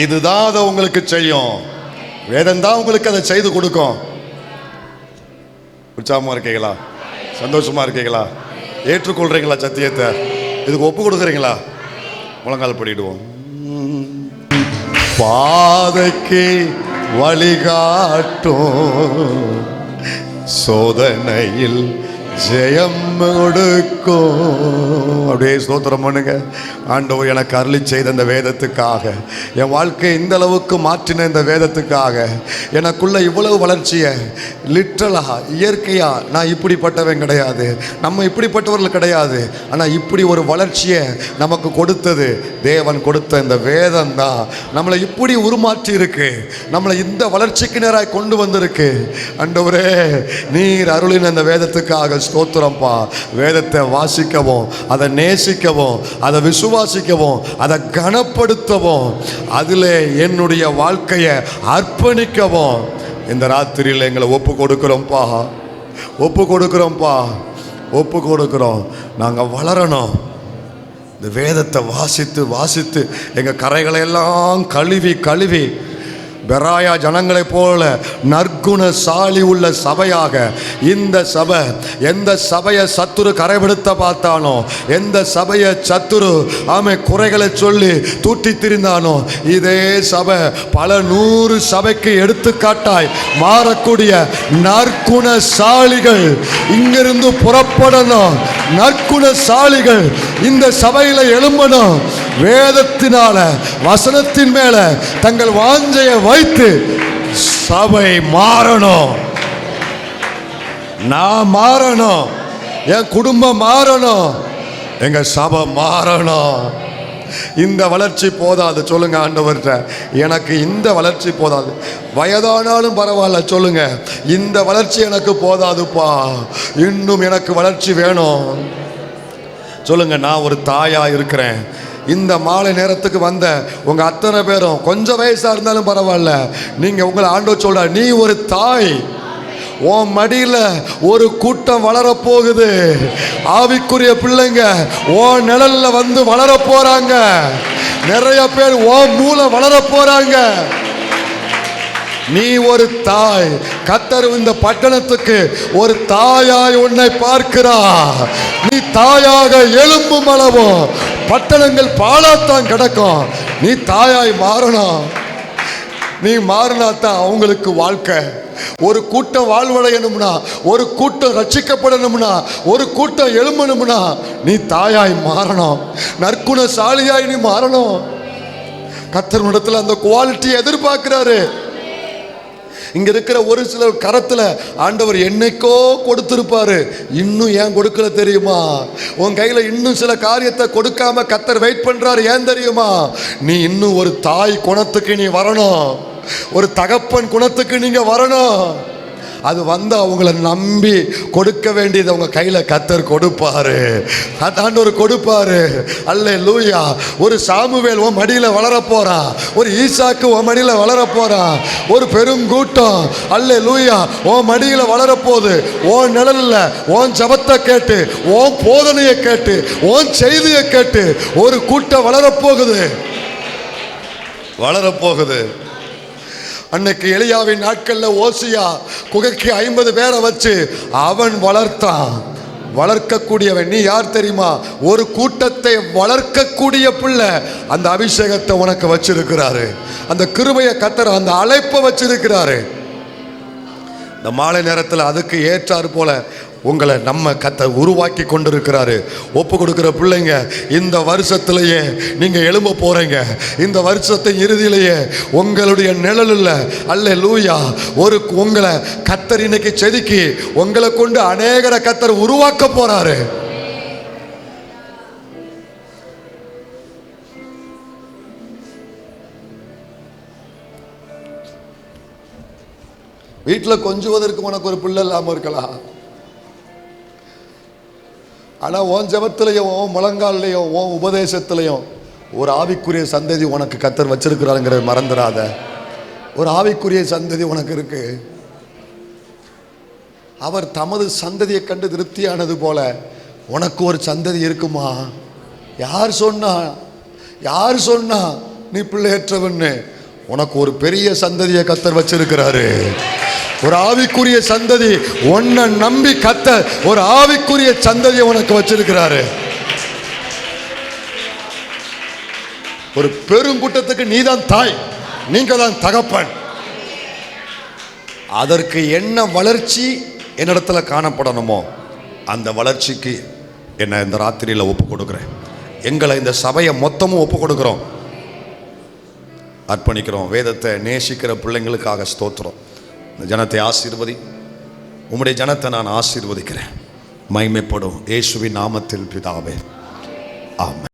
இதுதான் அதை உங்களுக்கு செய்யும். வேதம் தான் உங்களுக்கு அதை செய்து கொடுக்கும். உற்சாகமா இருக்கீங்களா? சந்தோஷமா இருக்கீங்களா? ஏற்றுக்கொள்றீங்களா? சத்தியத்தை இதுக்கு ஒப்பு கொடுக்குறீங்களா? முழங்கால் படிடுவோம். பாதைக்கு வழிகாட்டும், சோதனையில் ஜெயம் கொடுக்கும். அப்படியே ஸ்தோத்திரம் பண்ணுங்க. ஆண்டவர் எனக்கு அருளி செய்த இந்த வேதத்துக்காக, என் வாழ்க்கை இந்த அளவுக்கு மாற்றின இந்த வேதத்துக்காக, எனக்குள்ள இவ்வளவு வளர்ச்சியை லிட்ரலா இயற்கையா நான் இப்படிப்பட்டவன் கிடையாது, நம்ம இப்படிப்பட்டவர்கள் கிடையாது. ஆனால் இப்படி ஒரு வளர்ச்சியை நமக்கு கொடுத்தது தேவன் கொடுத்த இந்த வேதம் தான். நம்மளை இப்படி உருமாற்றி இருக்கு, நம்மளை இந்த வளர்ச்சிக்கு நேராக கொண்டு வந்திருக்கு. ஆண்டவரே நீர் அருளின இந்த வேதத்துக்காக ஸ்தோத்திரம்பா. வேதத்தை வாசிக்கவும், அதை நேசிக்கவும், அதை விசுவாசிக்கவும், அதை கனப்படுத்தவும், அதிலே என்னுடைய வாழ்க்கையை அர்ப்பணிக்கவும் இந்த ராத்திரியில் எங்களை ஒப்பு கொடுக்கிறோம்ப்பா, ஒப்பு கொடுக்கிறோம்ப்பா, ஒப்பு கொடுக்கிறோம். நாங்கள் வளரணும். இந்த வேதத்தை வாசித்து வாசித்து எங்கள் கரைகளை எல்லாம் கழுவி கழுவி பெராயா ஜனங்களைப் போல நற்குணசாலி உள்ள சபையாக இந்த சபை, எந்த சபையை சத்துரு கரைபடுத்த பார்த்தானோ, எந்த சபையை சத்துரு குறைகளை சொல்லி தூட்டி திரிந்தானோ, இதே சபை பல 100 சபைக்கு எடுத்துக்காட்டாய் மாறக்கூடிய நற்குணசாலிகள் இங்கிருந்து புறப்படணும். நற்குணசாலிகள் இந்த சபையில எழும்பணும். வேதத்தினால, வசனத்தின் மேல தங்கள் வாஞ்சையை வைத்து சபை மாறணும். நான் மாறணும், என் குடும்பம் மாறணும், எங்க சபை மாறணும். இந்த வளர்ச்சி போதாது. சொல்லுங்க ஆண்டவர்கிட்ட, எனக்கு இந்த வளர்ச்சி போதாது. வயதானாலும் பரவாயில்ல, சொல்லுங்க, இந்த வளர்ச்சி எனக்கு போதாதுப்பா, இன்னும் எனக்கு வளர்ச்சி வேணும். சொல்லுங்க, நான் ஒரு தாயா இருக்கிறேன். இந்த மாலை நேரத்துக்கு வந்த உங்க அத்தனை பேரும் கொஞ்சம் வயசா இருந்தாலும் பரவாயில்ல, நீங்க உங்களை ஆண்டவர் சொல்ற, நீ ஒரு தாய். உன் மடியில ஒரு கூட்டம் வளரப்போகுது. ஆவிக்குரிய பிள்ளைங்க உன் நிழல்ல வந்து வளர போறாங்க. நிறைய பேர் உன் மூல வளர போறாங்க. நீ ஒரு தாய். கர்த்தர் இந்த பட்டணத்துக்கு ஒரு தாயாய் உன்னை பார்க்கிறார். நீ தாயாக எழும்பும் அளவும் பட்டணங்கள் பாழாத்தான் கிடக்கும். நீ தாயாய் மாறணும். நீ மாறினாத்தான் அவங்களுக்கு வாழ்க்கை. ஒரு கூட்டம் வாழ்வடையணும்னா, ஒரு கூட்டம் ரட்சிக்கப்படணும்னா, ஒரு கூட்டம் எழும்பணும்னா நீ தாயாய் மாறணும். நற்குணசாலியாய் நீ மாறணும். கர்த்தர் இடத்துல அந்த குவாலிட்டி எதிர்பார்க்கிறாரு. இங்க இருக்கிற ஒரு சில கரத்துல ஆண்டவர் என்னைக்கோ கொடுத்திருப்பாரு, இன்னும் ஏன் கொடுக்கல தெரியுமா? உன் கையில இன்னும் சில காரியத்தை கொடுக்காம கர்த்தர் வெயிட் பண்றாரு. ஏன் தெரியுமா? நீ இன்னும் ஒரு தாய் குணத்துக்கு நீ வரணும். ஒரு தகப்பன் குணத்துக்கு நீங்க வரணும். அது வந்து அவங்கள நம்பி கொடுக்க வேண்டியது அவங்க கையில கர்த்தர் கொடுப்பாரு. ஆண்டவர் கொடுப்பாரு. அல்லேலூயா. ஒரு சாமுவேல் உன் மடியில வளர போறான். ஒரு ஈசாக்கு உன் மடியில வளர போறான். ஒரு பெருங்கூட்டம் அல்லேலூயா உன் மடியில வளர போகுது. உன் நிழல்ல உன் ஜபத்தை கேட்டு, உன் போதனையை கேட்டு, உன் செய்தியை கேட்டு ஒரு கூட்டம் வளரப்போகுது. வளரப்போகுது. அன்னைக்கு எலியாவின் நாட்கள்ல ஓசியா குகைக்கு 50 பேரை வச்சு அவன் வளர்த்தான். வளர்க்கக்கூடியவன். நீ யார் தெரியுமா? ஒரு கூட்டத்தை வளர்க்கக்கூடிய பிள்ளை. அந்த அபிஷேகத்தை உனக்கு வச்சிருக்கிறாரு. அந்த கிருபையை கர்த்தர் அந்த அழைப்பை வச்சிருக்கிறாரு. இந்த மாலை நேரத்தில் அதுக்கு ஏற்றாறு போல உங்களை நம்ம கர்த்தர் உருவாக்கி கொண்டிருக்கிறாரு. ஒப்பு கொடுக்கிற பிள்ளைங்க, இந்த வருஷத்திலேயே நீங்க எழும்ப போறீங்க. இந்த வருஷத்தின் இறுதியிலேயே உங்களுடைய நிழலில் அல்லேலூயா ஒரு உங்களை கர்த்தர் இன்னைக்கு செதுக்கி உங்களை கொண்டு அநேகரை கர்த்தர் உருவாக்க போறாரு. வீட்டில் கொஞ்சுவதற்கு உனக்கு ஒரு பிள்ளை இல்லாமல் இருக்கலாம். ஆனால் உன் ஜபத்திலையும், உன் முழங்கால்லையும், உன் உபதேசத்திலையும் ஒரு ஆவிக்குரிய சந்ததி உனக்கு கர்த்தர் வச்சிருக்கிறாருங்கிறத மறந்துடாத. ஒரு ஆவிக்குரிய சந்ததி உனக்கு இருக்கு. அவர் தமது சந்ததியை கண்டு திருப்தியானது போல உனக்கு ஒரு சந்ததி இருக்குமா? யார் சொன்னா? யார் சொன்னா நீ பிள்ளையற்றவன்னு? உனக்கு ஒரு பெரிய சந்ததியை கர்த்தர் வச்சிருக்கிறாரு. ஒரு ஆவிக்குரிய சந்ததி உன்னை நம்பி கர்த்தர் ஒரு ஆவிக்குரிய சந்ததியை உனக்கு வச்சிருக்கிறாரு. ஒரு பெருங்கூட்டத்துக்கு நீ தான் தாய், நீங்க தான் தகப்பன். அதற்கு என்ன வளர்ச்சி என்னிடத்துல காணப்படணுமோ அந்த வளர்ச்சிக்கு என்ன இந்த ராத்திரியில் ஒப்பு கொடுக்குறேன். எங்களை இந்த சபையை மொத்தமும் ஒப்பு கொடுக்குறோம், அர்ப்பணிக்கிறோம். வேதத்தை நேசிக்கிற பிள்ளைங்களுக்காக ஸ்தோத்திரம். இந்த ஜனத்தை ஆசீர்வதி. உம்முடைய ஜனத்தை நான் ஆசீர்வதிக்கிறேன். மகிமைப்படும் இயேசுவின் நாமத்தில் பிதாவே, ஆமென்.